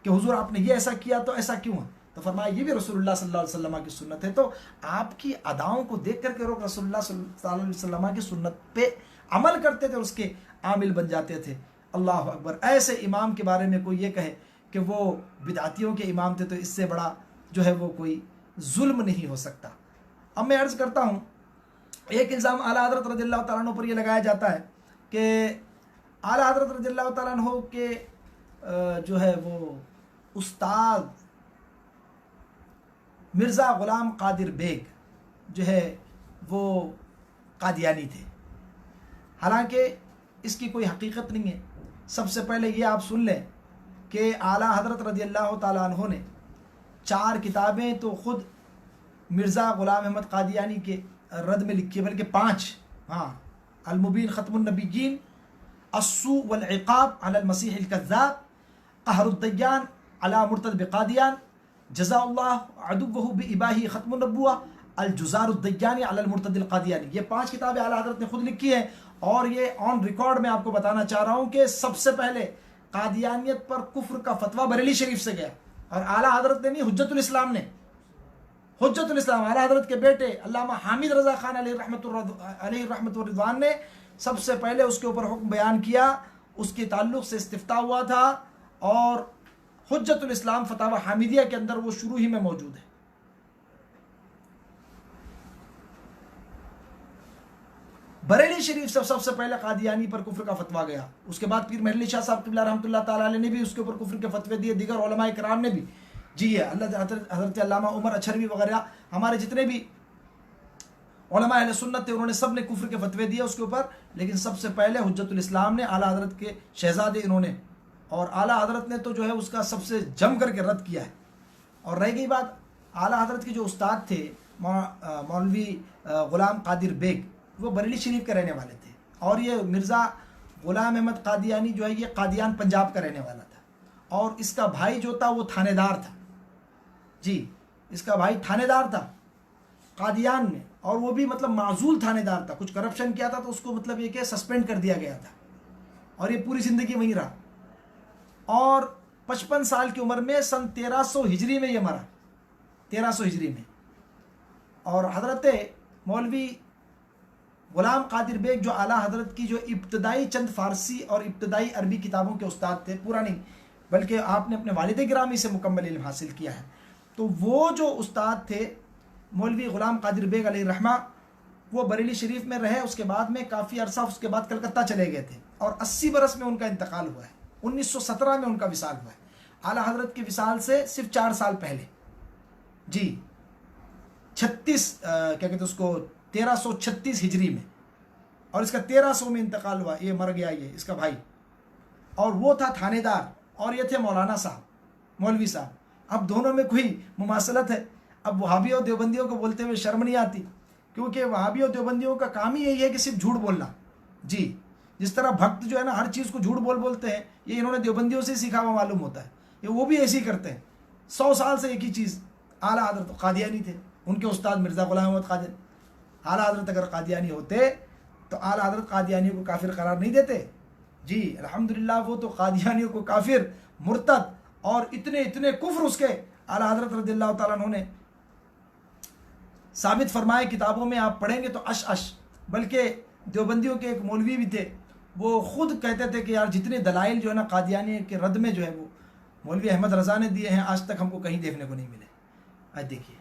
A: کہ حضور آپ نے یہ ایسا کیا تو ایسا کیوں ہے؟ تو فرمایا یہ بھی رسول اللہ صلی اللہ علیہ وسلم کی سنت ہے. تو آپ کی اداؤں کو دیکھ کر کے لوگ رسول اللہ صلی اللہ علیہ وسلم کی سنت پہ عمل کرتے تھے اور اس کے عامل بن جاتے تھے. اللہ اکبر. ایسے امام کے بارے میں کوئی یہ کہے کہ وہ بدعتیوں کے امام تھے تو اس سے بڑا جو ہے وہ کوئی ظلم نہیں ہو سکتا. اب میں عرض کرتا ہوں، ایک الزام اعلیٰ حضرت رضی اللہ تعالیٰ عنہ پر یہ لگایا جاتا ہے کہ اعلیٰ حضرت رضی اللہ تعالیٰ عنہ کے جو ہے وہ استاد مرزا غلام قادر بیگ جو ہے وہ قادیانی تھے. حالانکہ اس کی کوئی حقیقت نہیں ہے. سب سے پہلے یہ آپ سن لیں کہ اعلیٰ حضرت رضی اللہ تعالیٰ عنہ نے 4 کتابیں تو خود مرزا غلام احمد قادیانی کے رد میں لکھی، بلکہ 5. ہاں، المبین ختم النبیین، السوء والعقاب علی المسیح الکذاب، قہر الدیان علی مرتد بقادیان، جزا اللہ عدوہ بإباہی ختم النبوہ، الجزار الدیانی علی المرتد القادیانی. یہ 5 کتابیں اعلیٰ حضرت نے خود لکھی ہیں. اور یہ آن ریکارڈ میں آپ کو بتانا چاہ رہا ہوں کہ سب سے پہلے قادیانیت پر کفر کا فتویٰ بریلی شریف سے گیا، اور اعلیٰ حضرت نے نہیں، حجت الاسلام نے، حجت الاسلام اعلیٰ حضرت کے بیٹے علامہ حامد رضا خان علیہ رحمۃ الرضوان نے سب سے پہلے اس کے اوپر حکم بیان کیا. اس کے تعلق سے استفتاء ہوا تھا اور حجت الاسلام فتاوی حامدیہ کے اندر وہ شروع ہی میں موجود ہے. بریلی شریف سے سب سے پہلے قادیانی پر کفر کا فتویٰ گیا. اس کے بعد پیر محر علی شاہ صاحب قبلہ رحمۃ اللہ تعالیٰ علیہ نے بھی اس کے اوپر کفر کے فتوے دیے، دیگر علماء کرام نے بھی. جی ہے حضرت علامہ عمر اچھروی وغیرہ ہمارے جتنے بھی علماء اہل سنت تھے انہوں نے سب نے کفر کے فتوے دیے اس کے اوپر. لیکن سب سے پہلے حجت الاسلام نے، اعلیٰ حضرت کے شہزادے انہوں نے، اور اعلیٰ حضرت نے تو جو ہے اس کا سب سے جم کر کے رد کیا ہے. اور رہ گئی بات اعلیٰ حضرت کے جو استاد تھے مولوی غلام قادر بیگ، وہ بریلی شریف کے رہنے والے تھے. اور یہ مرزا غلام احمد قادیانی جو ہے یہ قادیان پنجاب کا رہنے والا تھا. اور اس کا بھائی جو تھا وہ تھانے دار تھا. جی اس کا بھائی تھانے دار تھا قادیان میں، اور وہ بھی مطلب معزول تھانے دار تھا. کچھ کرپشن کیا تھا تو اس کو مطلب یہ کہ سسپینڈ کر دیا گیا تھا، اور یہ پوری زندگی وہیں رہا. اور 55 سال کی عمر میں سن 1300 ہجری میں یہ مرا، 1300 ہجری میں. اور حضرت مولوی غلام قادر بیگ جو اعلیٰ حضرت کی جو ابتدائی چند فارسی اور ابتدائی عربی کتابوں کے استاد تھے، پورا نہیں بلکہ آپ نے اپنے والد گرامی سے مکمل علم حاصل کیا ہے، تو وہ جو استاد تھے مولوی غلام قادر بیگ علیہ الرحمہ، وہ بریلی شریف میں رہے. اس کے بعد میں کافی عرصہ اس کے بعد کلکتہ چلے گئے تھے، اور 80 برس میں ان کا انتقال ہوا ہے. 1917 में उनका विसाल हुआ है। आला हजरत के विसाल से सिर्फ 4 साल पहले जी 36 क्या कहते उसको 1336 हिजरी में, और इसका 1300 में इंतकाल हुआ, ये मर गया ये इसका भाई, और वो था थानेदार और ये थे मौलाना साहब, मौलवी साहब। अब दोनों में कोई मुमासलत है। अब वहाबियों और देवबंदियों को बोलते हुए शर्म नहीं आती, क्योंकि वहाबियों और देवबंदियों का काम ही यही है कि सिर्फ झूठ बोलना जी। जिस तरह भक्त जो है ना हर चीज़ को झूठ बोलते हैं, ये इन्होंने देवबंदियों से सीखा हुआ मालूम होता है, ये वो भी ऐसे ही करते हैं। 100 साल से एक ही चीज़। आला हजरत कादियानी थे, उनके उस्ताद मिर्ज़ा ग़ुलाम अहमद कादियानी। आला हजरत अगर कादियानी होते तो आला हजरत कादियानियों को काफिर करार नहीं देते जी। अल्हम्दुलिल्लाह वो तो कादियानियों को काफिर, मुर्तद और इतने कुफ्र उसके आला हजरत रज़ियल्लाहु ताला अन्हु ने साबित फरमाए। किताबों में आप पढ़ेंगे तो अश बल्कि देवबंदियों के एक मौलवी भी थे, वो खुद कहते थे कि यार जितने दलाइल जो है ना कादियानी के रद्द में जो है वो मौलवी अहमद रज़ा ने दिए हैं, आज तक हमको कहीं देखने को नहीं मिले। आज देखिए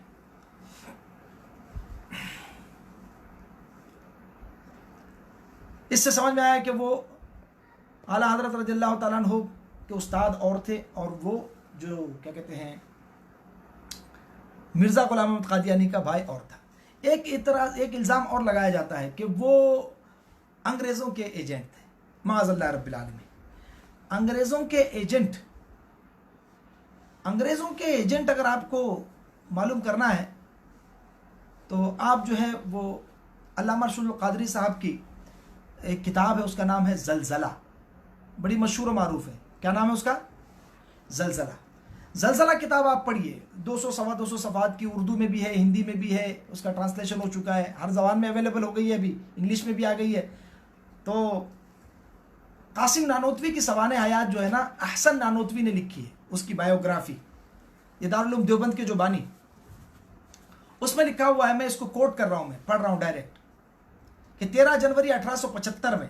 A: इससे समझ में आया कि वो आला हजरत रज़ियल्लाहु ताला अन्हु के उस्ताद और थे, और वो जो क्या कहते हैं मिर्ज़ा ग़ुलाम अहमद कादियानी का भाई और था। एक इल्ज़ाम और लगाया जाता है कि वो अंग्रेज़ों के एजेंट थे। माअज़ल्लाह रब्बिल आलमीन। अंग्रेज़ों के एजेंट अगर आपको मालूम करना है तो आप जो है वो अल्लामा अरशदुल क़ादरी साहब की एक किताब है, उसका नाम है ज़लज़ला, बड़ी मशहूर और मारूफ है। क्या नाम है उसका? ज़लज़ला किताब आप पढ़िए, 200-225 सफ़हात की, उर्दू में भी है, हिंदी में भी है, उसका ट्रांसलेशन हो चुका है, हर ज़बान में अवेलेबल हो गई है, अभी इंग्लिश में भी आ गई है। तो कासिम नानोतवी की सवाने हयात जो है ना अहसन नानोतवी ने लिखी है, उसकी बायोग्राफी, ये दारुल उलूम देवबंद के जो बानी, उसमें लिखा हुआ है, मैं इसको कोट कर रहा हूँ, मैं पढ़ रहा हूँ डायरेक्ट, कि 13 जनवरी 1875 में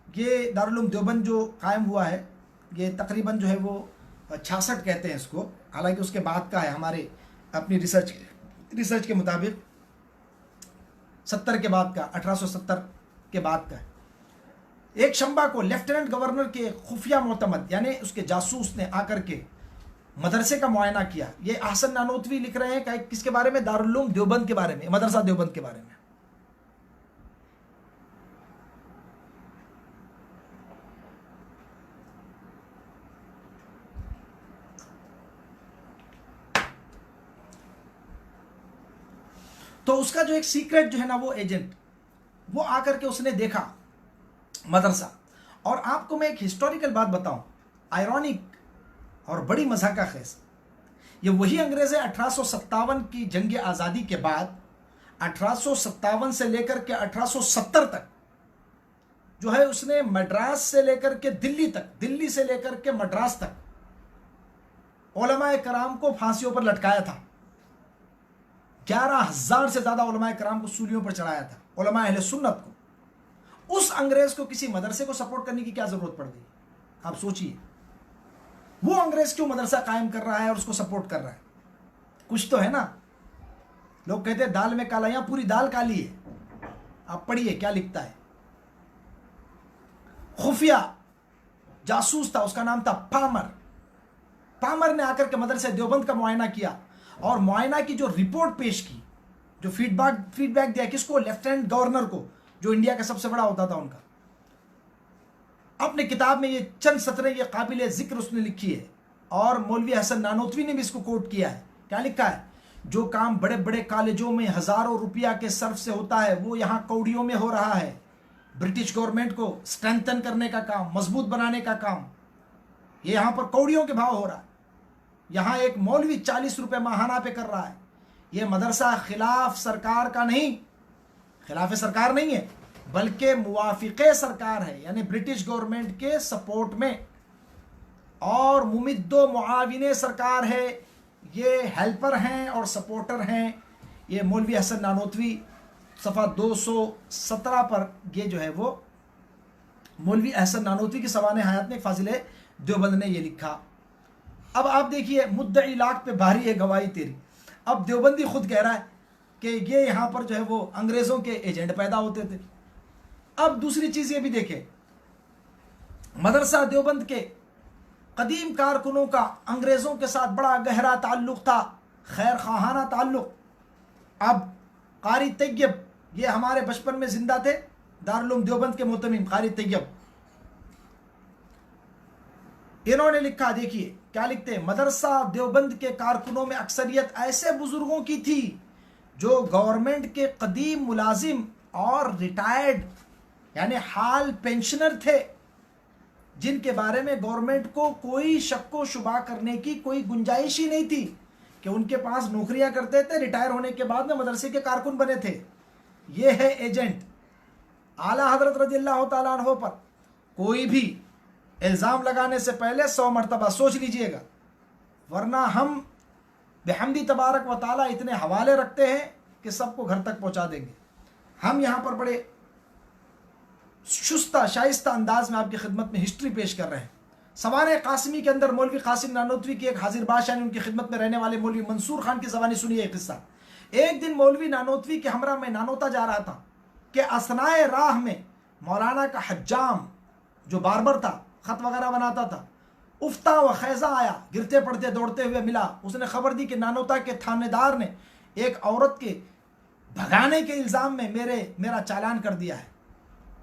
A: ये दारुल उलूम देवबंद जो कायम हुआ है, ये तकरीबन जो है वो 66 कहते हैं इसको, हालांकि उसके बाद का है, हमारे अपनी रिसर्च के मुताबिक 70 के बाद का, 1870 के बाद का है। एक शंबा को लेफ्टिनेंट गवर्नर के खुफिया मोतमद यानी उसके जासूस ने आकर के मदरसे का मुआयना किया। ये अहसन नानोतवी लिख रहे हैं किसके बारे में? दारुल उलूम देवबंद के बारे में, मदरसा देवबंद के बारे में। तो उसका जो एक सीक्रेट जो है ना वो एजेंट, वो आकर के उसने देखा मदरसा। और आपको मैं एक हिस्टोरिकल बात बताऊं, आयरॉनिक और बड़ी मज़ा का खेस, ये वही अंग्रेज़ है 1857 की जंग आज़ादी के बाद, 1857 से लेकर के 1870 तक जो है उसने मद्रास से लेकर के दिल्ली तक, दिल्ली से लेकर के मद्रास तक उलमाए कराम को फांसियों पर लटकाया था। 11,000 से ज़्यादा उलमाए कराम को सूलियों पर चढ़ाया था, उलमाए अहले सुन्नत को। उस अंग्रेज को किसी मदरसे को सपोर्ट करने की क्या जरूरत पड़ गई? आप सोचिए, वो अंग्रेज क्यों मदरसा कायम कर रहा है और उसको सपोर्ट कर रहा है? कुछ तो है ना। लोग कहते हैं दाल में काला, यहां पूरी दाल काली है। आप पढ़िए क्या लिखता है। खुफिया जासूस था, उसका नाम था पामर। पामर ने आकर के मदरसे देवबंद का मुआयना किया और मुआयना की जो रिपोर्ट पेश की, जो फीडबैक दिया किसको? लेफ्टिनेंट गवर्नर को, जो इंडिया का सबसे बड़ा होता था उनका। अपने किताब में ये चंद सतरें ये काबिल जिक्र उसने लिखी है, और मौलवी हसन नानोतवी ने भी इसको कोट किया है। क्या लिखा है? जो काम बड़े बड़े कॉलेजों में हज़ारों रुपया के सर्फ से होता है, वो यहाँ कौड़ियों में हो रहा है। ब्रिटिश गवर्नमेंट को स्ट्रेंथन करने का काम, मजबूत बनाने का काम, ये यहाँ पर कौड़ियों के भाव हो रहा है। यहाँ एक मौलवी 40 रुपये माहाना पे कर रहा है। ये मदरसा खिलाफ सरकार का नहीं, खिलाफ सरकार नहीं है, बल्कि मुवाफिक़े सरकार है, यानी ब्रिटिश गवर्नमेंट के सपोर्ट में, और मुमिद्दो मुआविने सरकार है। ये हेल्पर हैं और सपोर्टर हैं। ये मौलवी हसन नानोतवी सफ़ा 217 पर ये जो है वो मौलवी हसन नानोतवी की सवाने हयात में फाजिले देवबंद ने ये लिखा। अब आप देखिए, मुद्दई लाख पे भारी है गवाही तेरी। अब देवबंदी खुद कह रहा है कि ये यहाँ पर जो है वो अंग्रेज़ों के एजेंट पैदा होते थे। अब दूसरी चीज़ ये भी देखें, मदरसा देवबंद के कदीम कारकुनों का अंग्रेज़ों के साथ बड़ा गहरा ताल्लुक़ था, खैर खाहाना ताल्लुक़। अब कारी तैयब, ये हमारे बचपन में ज़िंदा थे, दारुल उलूम देवबंद के मोहतमिम कारी तैयब, इन्होंने लिखा, देखिए क्या लिखते हैं, मदरसा देवबंद के कारकुनों में अक्सरियत ऐसे बुजुर्गों की थी जो गवर्नमेंट के कदीम मुलाजिम और रिटायर्ड यानी हाल पेंशनर थे, जिनके बारे में गवर्नमेंट को कोई शक्को शुबा करने की कोई गुंजाइश ही नहीं थी कि उनके पास नौकरियां करते थे, रिटायर होने के बाद में मदरसे के कारकुन बने थे। ये है एजेंट। आला हजरत रज़ियल्लाहु ताला अन्हु पर कोई भी इल्ज़ाम लगाने से पहले 100 मरतबा सोच लीजिएगा, वरना हम बेहमदी तबारक व ताला इतने हवाले रखते हैं कि सबको घर तक पहुंचा देंगे। हम यहाँ पर बड़े शुस्ता शाइस्ता अंदाज में आपकी खिदमत में हिस्ट्री पेश कर रहे हैं। सवाने कासिमी के अंदर मौलवी कासिम नानोतवी की एक हाजिर बादशाह ने उनकी खिदमत में रहने वाले मौलवी मंसूर खान की ज़बानी सुनिए एक किस्सा। एक दिन मौलवी नानोतवी के हमरा में नानोता जा रहा था कि असनाए राह में मौलाना का हज्जाम जो बारबर था, ख़त वगैरह बनाता था, उफ्ता व खैज़ा आया, गिरते पड़ते दौड़ते हुए मिला। उसने खबर दी कि नानोता के थानेदार ने एक औरत के भगाने के इल्ज़ाम में मेरा चालान कर दिया है।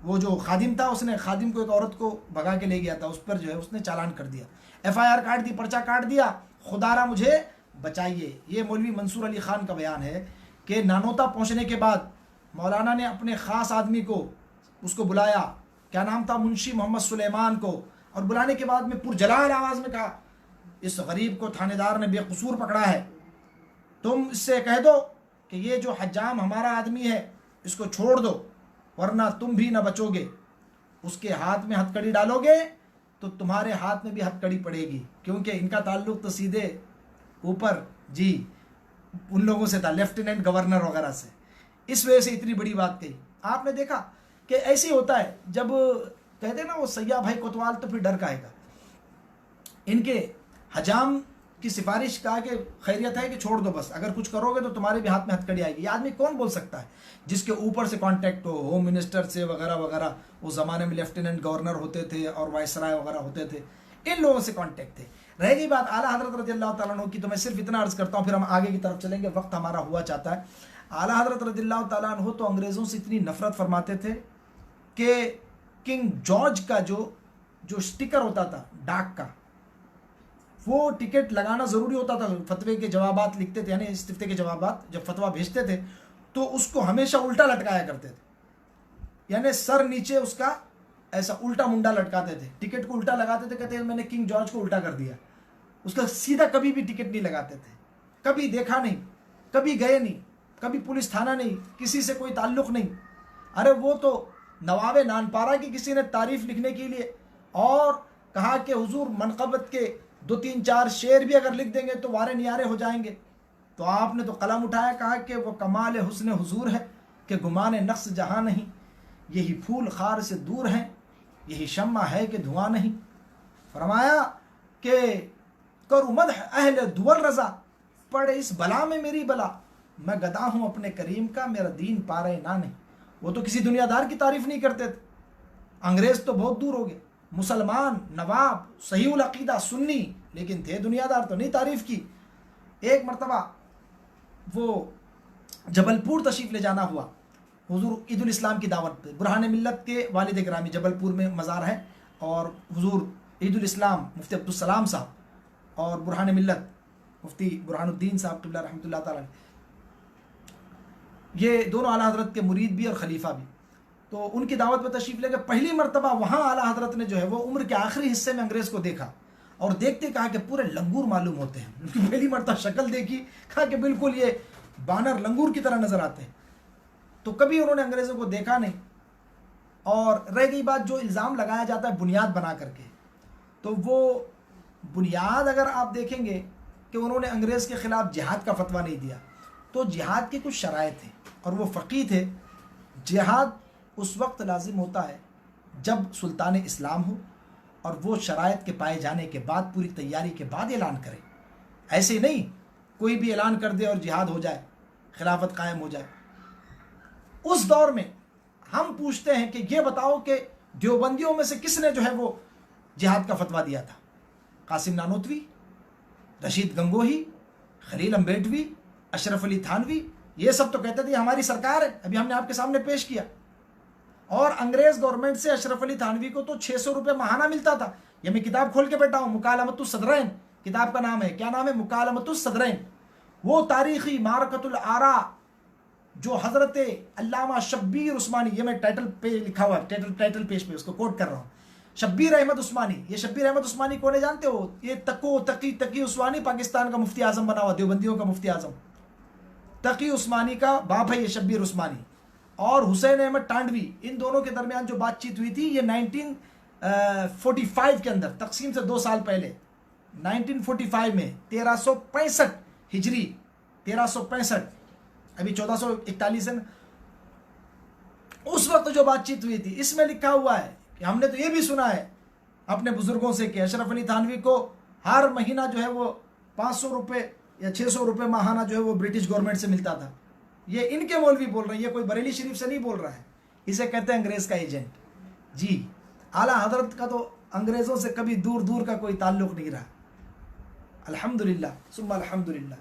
A: वो जो खादिम था, उसने खादिम को, एक औरत को भगा के ले गया था, उस पर जो है उसने चालान कर दिया, FIR काट दी, पर्चा काट दिया, खुदारा मुझे बचाइए। ये मौलवी मंसूर अली ख़ान का बयान है कि नानोता पहुँचने के बाद मौलाना ने अपने ख़ास आदमी को उसको बुलाया, क्या नाम था, मुंशी मोहम्मद सुलेमान को, और बुलाने के बाद में पुरजलाल आवाज़ में कहा, इस गरीब को थानेदार ने बेकसूर पकड़ा है, तुम इससे कह दो कि ये जो हज्जाम हमारा आदमी है इसको छोड़ दो, वरना तुम भी न बचोगे। उसके हाथ में हथकड़ी डालोगे तो तुम्हारे हाथ में भी हथकड़ी पड़ेगी, क्योंकि इनका ताल्लुक़ तो सीधे ऊपर जी उन लोगों से था, लेफ्टिनेंट गवर्नर वगैरह से। इस वजह से इतनी बड़ी बात कही। आपने देखा कि ऐसे ही होता है, जब कहते हैं ना वो सैया भाई कोतवाल, तो फिर डर का आएगा। इनके हजाम की सिफारिश कहा कि खैरियत है कि छोड़ दो, बस अगर कुछ करोगे तो तुम्हारे भी हाथ में हथकड़ी आएगी। ये आदमी कौन बोल सकता है जिसके ऊपर से कांटेक्ट हो, होम मिनिस्टर से वगैरह वगैरह, उस ज़माने में लेफ्टिनेंट गवर्नर होते थे और वाइसराय वगैरह होते थे, इन लोगों से कांटेक्ट थे। रह गई बात आला हजरत रज़ियल्लाहु ताला अन्हु की, तो मैं सिर्फ इतना अर्ज़ करता हूँ, फिर हम आगे की तरफ चलेंगे, वक्त हमारा हुआ चाहता है। आला हजरत रज़ियल्लाहु ताला अन्हु तो अंग्रेज़ों से इतनी नफ़रत फरमाते थे कि किंग जॉर्ज का जो स्टिकर होता था डाक का, वो टिकट लगाना ज़रूरी होता था। फतवे के जवाबात लिखते थे, यानी इस्तिफ्ते के जवाबात जब फतवा भेजते थे तो उसको हमेशा उल्टा लटकाया करते थे, यानी सर नीचे उसका ऐसा उल्टा मुंडा लटकाते थे, टिकट को उल्टा लगाते थे। कहते हैं मैंने किंग जॉर्ज को उल्टा कर दिया, उसका सीधा कभी भी टिकट नहीं लगाते थे। कभी देखा नहीं, कभी गए नहीं, कभी पुलिस थाना नहीं, किसी से कोई ताल्लुक़ नहीं। अरे वो तो नवाब नानपारा की किसी ने तारीफ़ लिखने के लिए और कहा कि हुजूर मनक़बत के 2-3-4 शेर भी अगर लिख देंगे तो वारे नियारे हो जाएंगे, तो आपने तो कलम उठाया, कहा कि वो कमाल हुस्न हुजूर है कि गुमान नक्स जहाँ नहीं, यही फूल खार से दूर हैं, यही शम्मा है कि धुआं नहीं। फरमाया कि करू मदह अहले दुवल रज़ा, पड़े इस बला में मेरी बला, मैं गदा हूँ अपने करीम का, मेरा दीन पारे ना नहीं। वो तो किसी दुनियादार की तारीफ़ नहीं करते थे। अंग्रेज़ तो बहुत दूर हो गए, मुसलमान नवाब सही उल अक़ीदा सुन्नी, लेकिन थे दुनियादार, तो नहीं तारीफ़ की। एक मरतबा वो जबलपुर तशरीफ़ ले जाना हुआ हुजूर ईदुल इस्लाम की दावत पे। बुरहान मिल्लत के वालिद गिरामी जबलपुर में मज़ार है, और हुजूर ईदुल इस्लाम मुफ्ती अब्दुल सलाम साहब और बुरहान मिल्लत मुफ्ती बुरहानुद्दीन साहब क़िबला रहमतुल्लाह ताला, ये दोनों आला हज़रत के मुरीद भी और ख़लीफ़ा भी। तो उनकी दावत पर तशरीफ़ लेकर पहली मरतबा वहाँ आला हज़रत ने जो है वो उम्र के आखिरी हिस्से में अंग्रेज़ को देखा, और देखते कहा कि पूरे लंगूर मालूम होते हैं। उनकी पहली मरतबा शक्ल देखी, कहा कि बिल्कुल ये बानर लंगूर की तरह नज़र आते हैं। तो कभी उन्होंने अंग्रेज़ों को देखा नहीं। और रह गई बात जो इल्ज़ाम लगाया जाता है बुनियाद बना करके, तो वो बुनियाद अगर आप देखेंगे कि उन्होंने अंग्रेज़ के ख़िलाफ़ जिहाद का फतवा नहीं दिया, तो जिहाद की कुछ शराइत थे और वो फ़क़ीह थे। जिहाद उस वक्त लाजिम होता है जब सुल्तान इस्लाम हो और वो शराइत के पाए जाने के बाद, पूरी तैयारी के बाद ऐलान करे। ऐसे नहीं कोई भी ऐलान कर दे और जिहाद हो जाए, खिलाफत कायम हो जाए। उस दौर में हम पूछते हैं कि ये बताओ कि देवबंदियों में से किसने जो है वो जिहाद का फतवा दिया था। कासिम नानोतवी, रशीद गंगोही, खलील अम्बेडवी, अशरफ अली थानवी, ये सब तो कहते थे हमारी सरकार है। अभी हमने आपके सामने पेश किया। और अंग्रेज गवर्नमेंट से अशरफ अली थानवी को तो 600 रुपये माहाना मिलता था। ये मैं किताब खोल के बैठा हूँ, मुकालमतुस सदरैन किताब का नाम है। क्या नाम है? मुकालमतुस सदरैन। वो तारीखी मारकतुल आरा जो हजरत अल्लामा शब्बीर उस्मानी, ये मैं टाइटल पे लिखा हुआ है, टाइटल पेज पे उसको कोट कर रहा हूँ, शब्बीर अहमद उस्मानी। ये शब्बीर अहमद उस्मानी कौन है जानते हो? ये तकी उस्मानी पाकिस्तान का मुफ्ती आजम बना हुआ, देवबंदियों का मुफ्ती आजम। तकी उस्मानी का बाप है ये शब्बीर उस्मानी। और हुसैन अहमद टांडवी, इन दोनों के दरमियान जो बातचीत हुई थी ये 1945 के अंदर, तकसीम से 2 साल पहले 1945 में 1365 हिजरी, 1365, अभी 1441 है। उस वक्त जो बातचीत हुई थी इसमें लिखा हुआ है कि हमने तो ये भी सुना है अपने बुजुर्गों से कि अशरफ अली थानवी को हर महीना जो है वो 500 रुपये या 600 रुपये माहाना जो है वो ब्रिटिश गवर्नमेंट से मिलता था। ये इनके मौलवी बोल रहे हैं, ये कोई बरेली शरीफ से नहीं बोल रहा है। इसे कहते हैं अंग्रेज़ का एजेंट। जी, आला हजरत का तो अंग्रेज़ों से कभी दूर दूर का कोई ताल्लुक़ नहीं रहा। अल्हम्दुलिल्लाह सुम्मा अल्हम्दुलिल्लाह।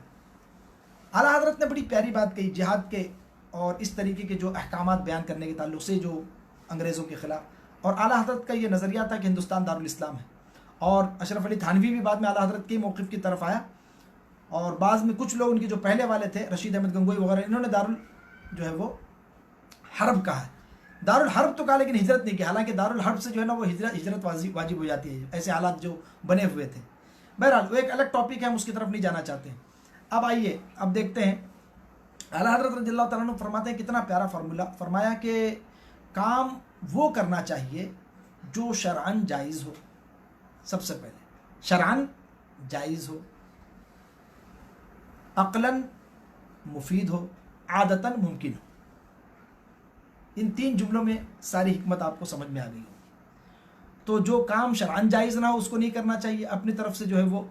A: आला हजरत ने बड़ी प्यारी बात कही जिहाद के और इस तरीके के जो अहकामात बयान करने के ताल्लुक़ से जो अंग्रेज़ों के ख़िलाफ़। और आला हजरत का ये नज़रिया था कि हिंदुस्तान दारुल इस्लाम है। और अशरफ अली थानवी भी बाद में आला हजरत के मौक़िफ़ की तरफ आया। और बाद में कुछ लोग उनके जो पहले वाले थे, रशीद अहमद गंगोई वगैरह, इन्होंने दारुल जो है वो हर्ब कहा है। दारुल हर्ब तो कहा लेकिन हिजरत नहीं की। हालांकि दारुल हर्ब से जो है ना वो हिजरत वाजिब हो जाती है, ऐसे हालात जो बने हुए थे। बहरहाल वो एक अलग टॉपिक है, हम उसकी तरफ नहीं जाना चाहते। अब आइए अब देखते हैं आला हज़रत रज़ियल्लाहु तआला अन्हु फरमाते हैं, कितना प्यारा फार्मूला फरमाया कि काम वो करना चाहिए जो शरअन जायज़ हो। सबसे पहले शरअन जायज़ हो, अक़लन मुफीद हो, आदतन मुमकिन हो। इन 3 जुमलों में सारी हिकमत आपको समझ में आ गई हो। तो जो काम शरअन जायज़ ना हो उसको नहीं करना चाहिए अपनी तरफ से जो है वो,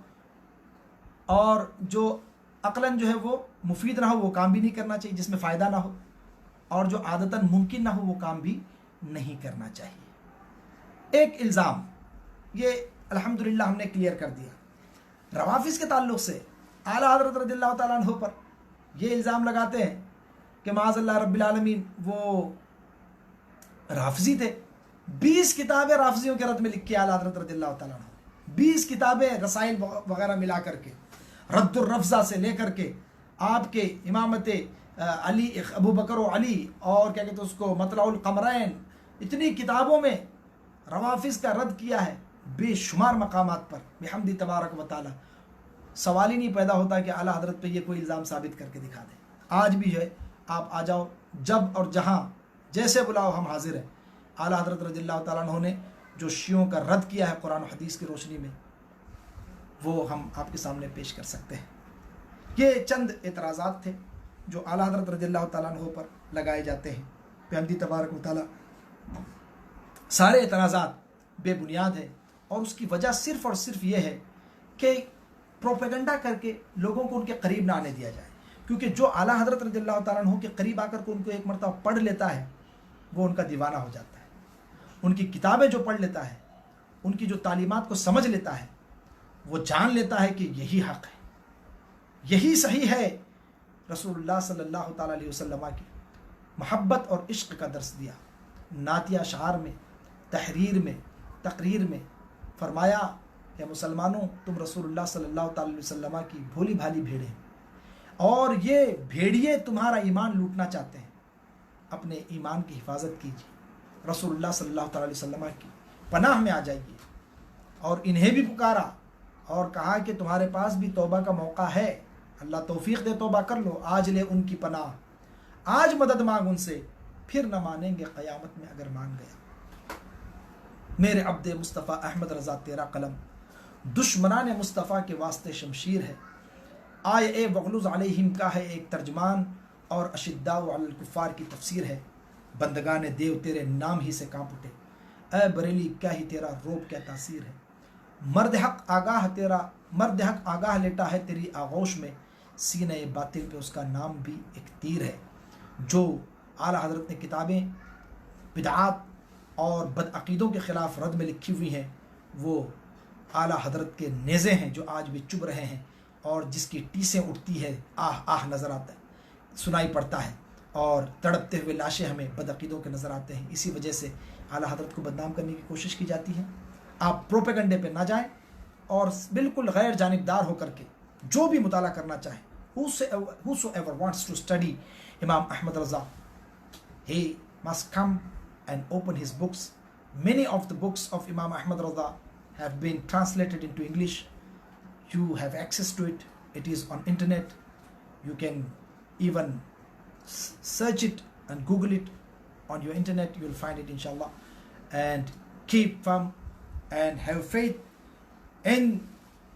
A: और जो अक़लन जो है वो मुफीद ना हो वो काम भी नहीं करना चाहिए जिसमें फ़ायदा ना हो, और जो आदतन मुमकिन ना हो वो काम भी नहीं करना चाहिए। एक इल्ज़ाम ये अल्हम्दुलिल्लाह हमने क्लियर कर दिया। रवाफ़िज़ के ताल्लुक़ से आला हज़रत रज़ियल्लाहु तआला अन्हु पर ये इल्ज़ाम लगाते हैं कि माज़अल्लाह रब्बिल आलमीन वो राफ़िज़ी थे। 20 किताबें राफ़िज़ियों के रद में लिखी आला हज़रत रज़ियल्लाहु तआला अन्हु, 20 किताबें रसाइल वगैरह मिला करके, रद्दुर रफ़्ज़ा से लेकर के आपके इमामत अली अबू बकर व अली और क्या कहते हैं उसको मतलाउल क़मरैन, इतनी किताबों में रवाफ़िज़ का रद्द किया है बेशुमार मकामात पर बिहम्दि तबारक व तआला। सवाल ही नहीं पैदा होता कि आला हज़रत पे ये कोई इल्ज़ाम साबित करके दिखा दें। आज भी है, आप आ जाओ, जब और जहाँ जैसे बुलाओ हम हाजिर हैं। आला हज़रत रज़ियल्लाहु तआला अन्हु ने जो शियों का रद्द किया है कुरान और हदीस की रोशनी में, वो हम आपके सामने पेश कर सकते हैं। ये चंद एतराज़ात थे जो आला हज़रत रज़ियल्लाहु तआला अन्हु पर लगाए जाते हैं बिहम्दि तबारक व तआला। सारे एतराज़ात बेबुनियाद है और उसकी वजह सिर्फ़ और सिर्फ ये है कि प्रोपेगेंडा करके लोगों को उनके करीब ना आने दिया जाए। क्योंकि जो आला हज़रत रज़ियल्लाहु तआला अन्हु के करीब आकर को उनको एक मरतबा पढ़ लेता है वो उनका दीवाना हो जाता है। उनकी किताबें जो पढ़ लेता है, उनकी जो तालीमात को समझ लेता है, वो जान लेता है कि यही हक़ है, यही सही है। रसूलुल्लाह सल्लल्लाहु तआला अलैहि वसल्लम की मोहब्बत और इश्क़ का दर्स दिया। नातिया शार में, तहरीर में, तकरीर में फरमाया कि मुसलमानों तुम रसूलुल्लाह सल्लल्लाहु अलैहि वसल्लम की भोली भाली भेड़ें हैं और ये भेड़िए तुम्हारा ईमान लूटना चाहते हैं। अपने ईमान की हिफाजत कीजिए, रसूलुल्लाह सल्लल्लाहु अलैहि वसल्लम की पनाह में आ जाइए। और इन्हें भी पुकारा और कहा कि तुम्हारे पास भी तौबा का मौका है, अल्लाह तौफीक दे तौबा कर लो। आज ले उनकी पनाह, आज मदद मांग उनसे, फिर न मानेंगे क़यामत में अगर मान गया। मेरे अब्दे मुस्तफ़ा अहमद रज़ा तेरा कलम दुश्मनान मुस्तफ़ा के वास्ते शमशीर है। आय ए वग़लुज़ अलैहिम का है एक तर्जमान और अशिद्दाउ अलल कुफ़ार की तफसीर है। बंदगान देव तेरे नाम ही से कांप उठे, ए बरेली क्या ही तेरा रोब क्या तासीर है। मर्द हक आगाह लेटा है तेरी आगोश में, सीने बातिल पे उसका नाम भी एक तीर है। जो आला हज़रत ने किताबें बिदआत और बदअक़ीदों के ख़िलाफ़ रद में लिखी हुई हैं وہ اعلیٰ حضرت کے نیزے ہیں جو آج بھی چبھ رہے ہیں اور جس کی ٹیسیں اٹھتی ہے، آہ آہ نظر آتا ہے، سنائی پڑتا ہے، اور تڑپتے ہوئے لاشیں ہمیں بدعقیدوں کے نظر آتے ہیں۔ اسی وجہ سے اعلیٰ حضرت کو بدنام کرنے کی کوشش کی جاتی ہے۔ آپ پروپیگنڈے پہ نہ جائیں اور بالکل غیر جانبدار ہو کر کے جو بھی مطالعہ کرنا چاہیں، whosoever wants to study Imam Ahmad Raza, he must come and open his books. Many of the books of Imam Ahmad Raza have been translated into English. You have access to it. It is on internet. You can even search it and Google it on your internet. You will find it, inshallah. And keep firm and have faith in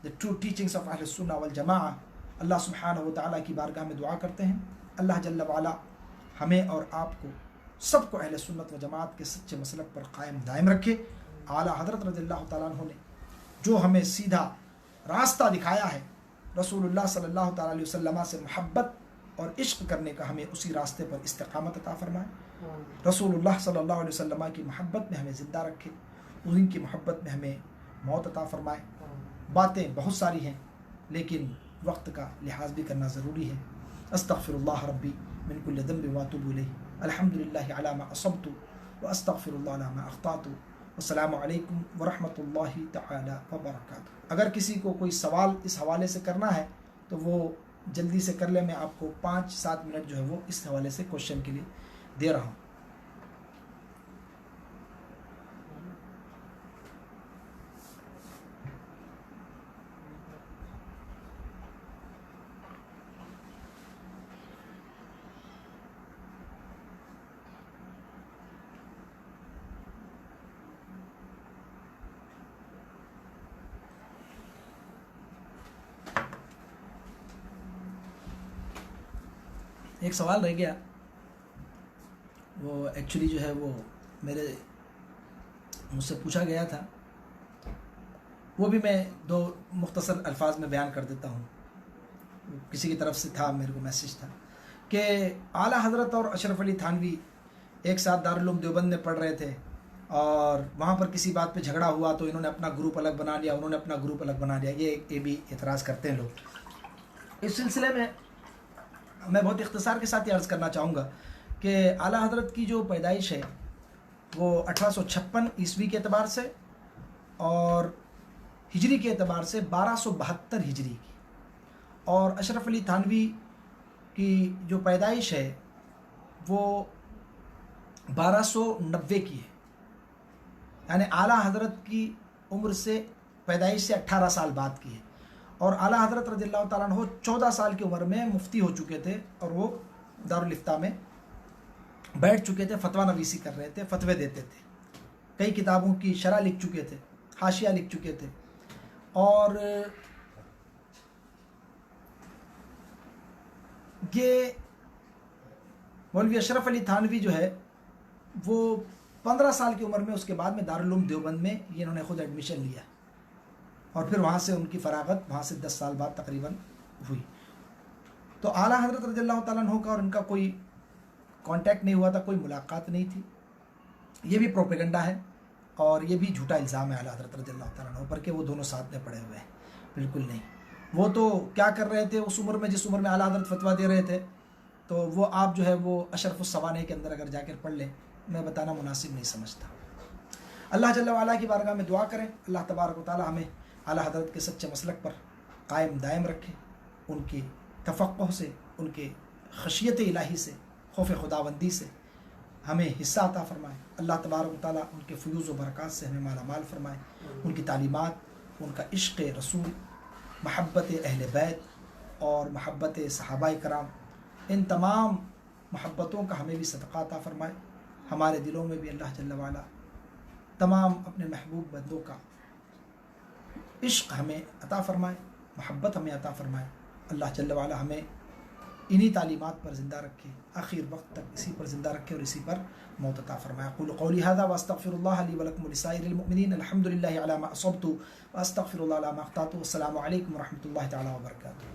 A: the true teachings of Ahl Sunnah wal Jama'ah. اللہ سبحانہ و تعالیٰ کی بارگاہ میں دعا کرتے ہیں، اللہ جل وعلا ہمیں اور آپ کو سب کو اہل سنت و جماعت کے سچے مسلک پر قائم دائم رکھے۔ اعلیٰ حضرت رضی اللہ تعالیٰ عنہ نے جو ہمیں سیدھا راستہ دکھایا ہے، رسول اللہ صلی اللہ تعالیٰ علیہ وسلم سے محبت اور عشق کرنے کا، ہمیں اسی راستے پر استقامت عطا فرمائے۔ رسول اللہ صلی اللہ علیہ وسلم کی محبت میں ہمیں زندہ رکھے، ان کی محبت میں ہمیں موت عطا فرمائے۔ باتیں بہت ساری ہیں لیکن وقت کا لحاظ بھی کرنا ضروری ہے۔ استغفر اللہ ربی من کل ذنب واتوب الیہ، الحمدللہ علی ما اصبت واستغفر اللہ علی ما اخطأت، والسلام علیکم ورحمۃ اللہ تعالی وبرکاتہ۔ اگر کسی کو کوئی سوال اس حوالے سے کرنا ہے تو وہ جلدی سے کر لیں، میں آپ کو 5-7 منٹ جو ہے وہ اس حوالے سے کوشچن کے لیے دے رہا ہوں۔ ایک سوال رہ گیا، وہ ایکچولی جو ہے وہ مجھ سے پوچھا گیا تھا، وہ بھی میں 2 مختصر الفاظ میں بیان کر دیتا ہوں۔ کسی کی طرف سے تھا، میرے کو میسیج تھا کہ اعلیٰ حضرت اور اشرف علی تھانوی ایک ساتھ دارالعلوم دیوبند میں پڑھ رہے تھے اور وہاں پر کسی بات پہ جھگڑا ہوا تو انہوں نے اپنا گروپ الگ بنا لیا، انہوں نے اپنا گروپ الگ بنا لیا۔ یہ بھی اعتراض کرتے ہیں لوگ۔ اس سلسلے میں میں بہت اختصار کے ساتھ یہ عرض کرنا چاہوں گا کہ اعلیٰ حضرت کی جو پیدائش ہے وہ 1856 عیسوی کے اعتبار سے اور ہجری کے اعتبار سے 1272 ہجری کی، اور اشرف علی تھانوی کی جو پیدائش ہے وہ 1290 کی ہے، یعنی اعلیٰ حضرت کی عمر سے پیدائش سے 18 سال بعد کی ہے، اور اعلیٰ حضرت رضی اللہ تعالیٰ عنہ 14 سال کی عمر میں مفتی ہو چکے تھے اور وہ دارالافتاء میں بیٹھ چکے تھے، فتویٰ نویسی کر رہے تھے، فتوے دیتے تھے، کئی کتابوں کی شرح لکھ چکے تھے، حاشیہ لکھ چکے تھے، اور یہ مولوی اشرف علی تھانوی جو ہے وہ 15 سال کی عمر میں اس کے بعد میں دارالعلوم دیوبند میں یہ انہوں نے خود ایڈمیشن لیا، اور پھر وہاں سے ان کی فراغت وہاں سے 10 سال بعد تقریباً ہوئی۔ تو اعلیٰ حضرت رضی اللہ تعالیٰ عنہ کا اور ان کا کوئی کانٹیکٹ نہیں ہوا تھا، کوئی ملاقات نہیں تھی۔ یہ بھی پروپیگنڈا ہے اور یہ بھی جھوٹا الزام ہے اعلیٰ حضرت رضی اللہ تعالیٰ عنہ پر کہ وہ دونوں ساتھ میں پڑے ہوئے ہیں، بالکل نہیں۔ وہ تو کیا کر رہے تھے اس عمر میں، جس عمر میں اعلیٰ حضرت فتویٰ دے رہے تھے، تو وہ آپ جو ہے وہ اشرف السوانح کے اندر اگر جا کر پڑھ لیں، میں بتانا مناسب نہیں سمجھتا۔ اللہ جل وعلا کی بارگاہ میں دعا کریں، اللہ تبارک و تعالیٰ ہمیں اعلیٰ حضرت کے سچے مسلک پر قائم دائم رکھے، ان کی تفقہ سے، ان کے خشیت الہی سے، خوف خداوندی سے ہمیں حصہ عطا فرمائے۔ اللہ تبارک و تعالیٰ ان کے فیوز و برکات سے ہمیں مالا مال فرمائے، ان کی تعلیمات، ان کا عشق رسول، محبت اہل بیت اور محبت صحابہ کرام، ان تمام محبتوں کا ہمیں بھی صدقہ عطا فرمائے۔ ہمارے دلوں میں بھی اللہ جل وعلا تمام اپنے محبوب بندوں کا عشق ہمیں عطا فرمائے، محبت ہمیں عطا فرمائے۔ اللہ جل وعلا ہمیں انہی تعلیمات پر زندہ رکھے، آخر وقت تک اسی پر زندہ رکھے اور اسی پر موت عطا فرمائے۔ اقول قولی ھذا واستغفر اللہ لی ولکم ولسائر المؤمنین، الحمد للہ علی ما اصبت واستغفر اللہ علی ما اخطأت، والسلام علیکم ورحمۃ اللہ تعالی وبرکاتہ۔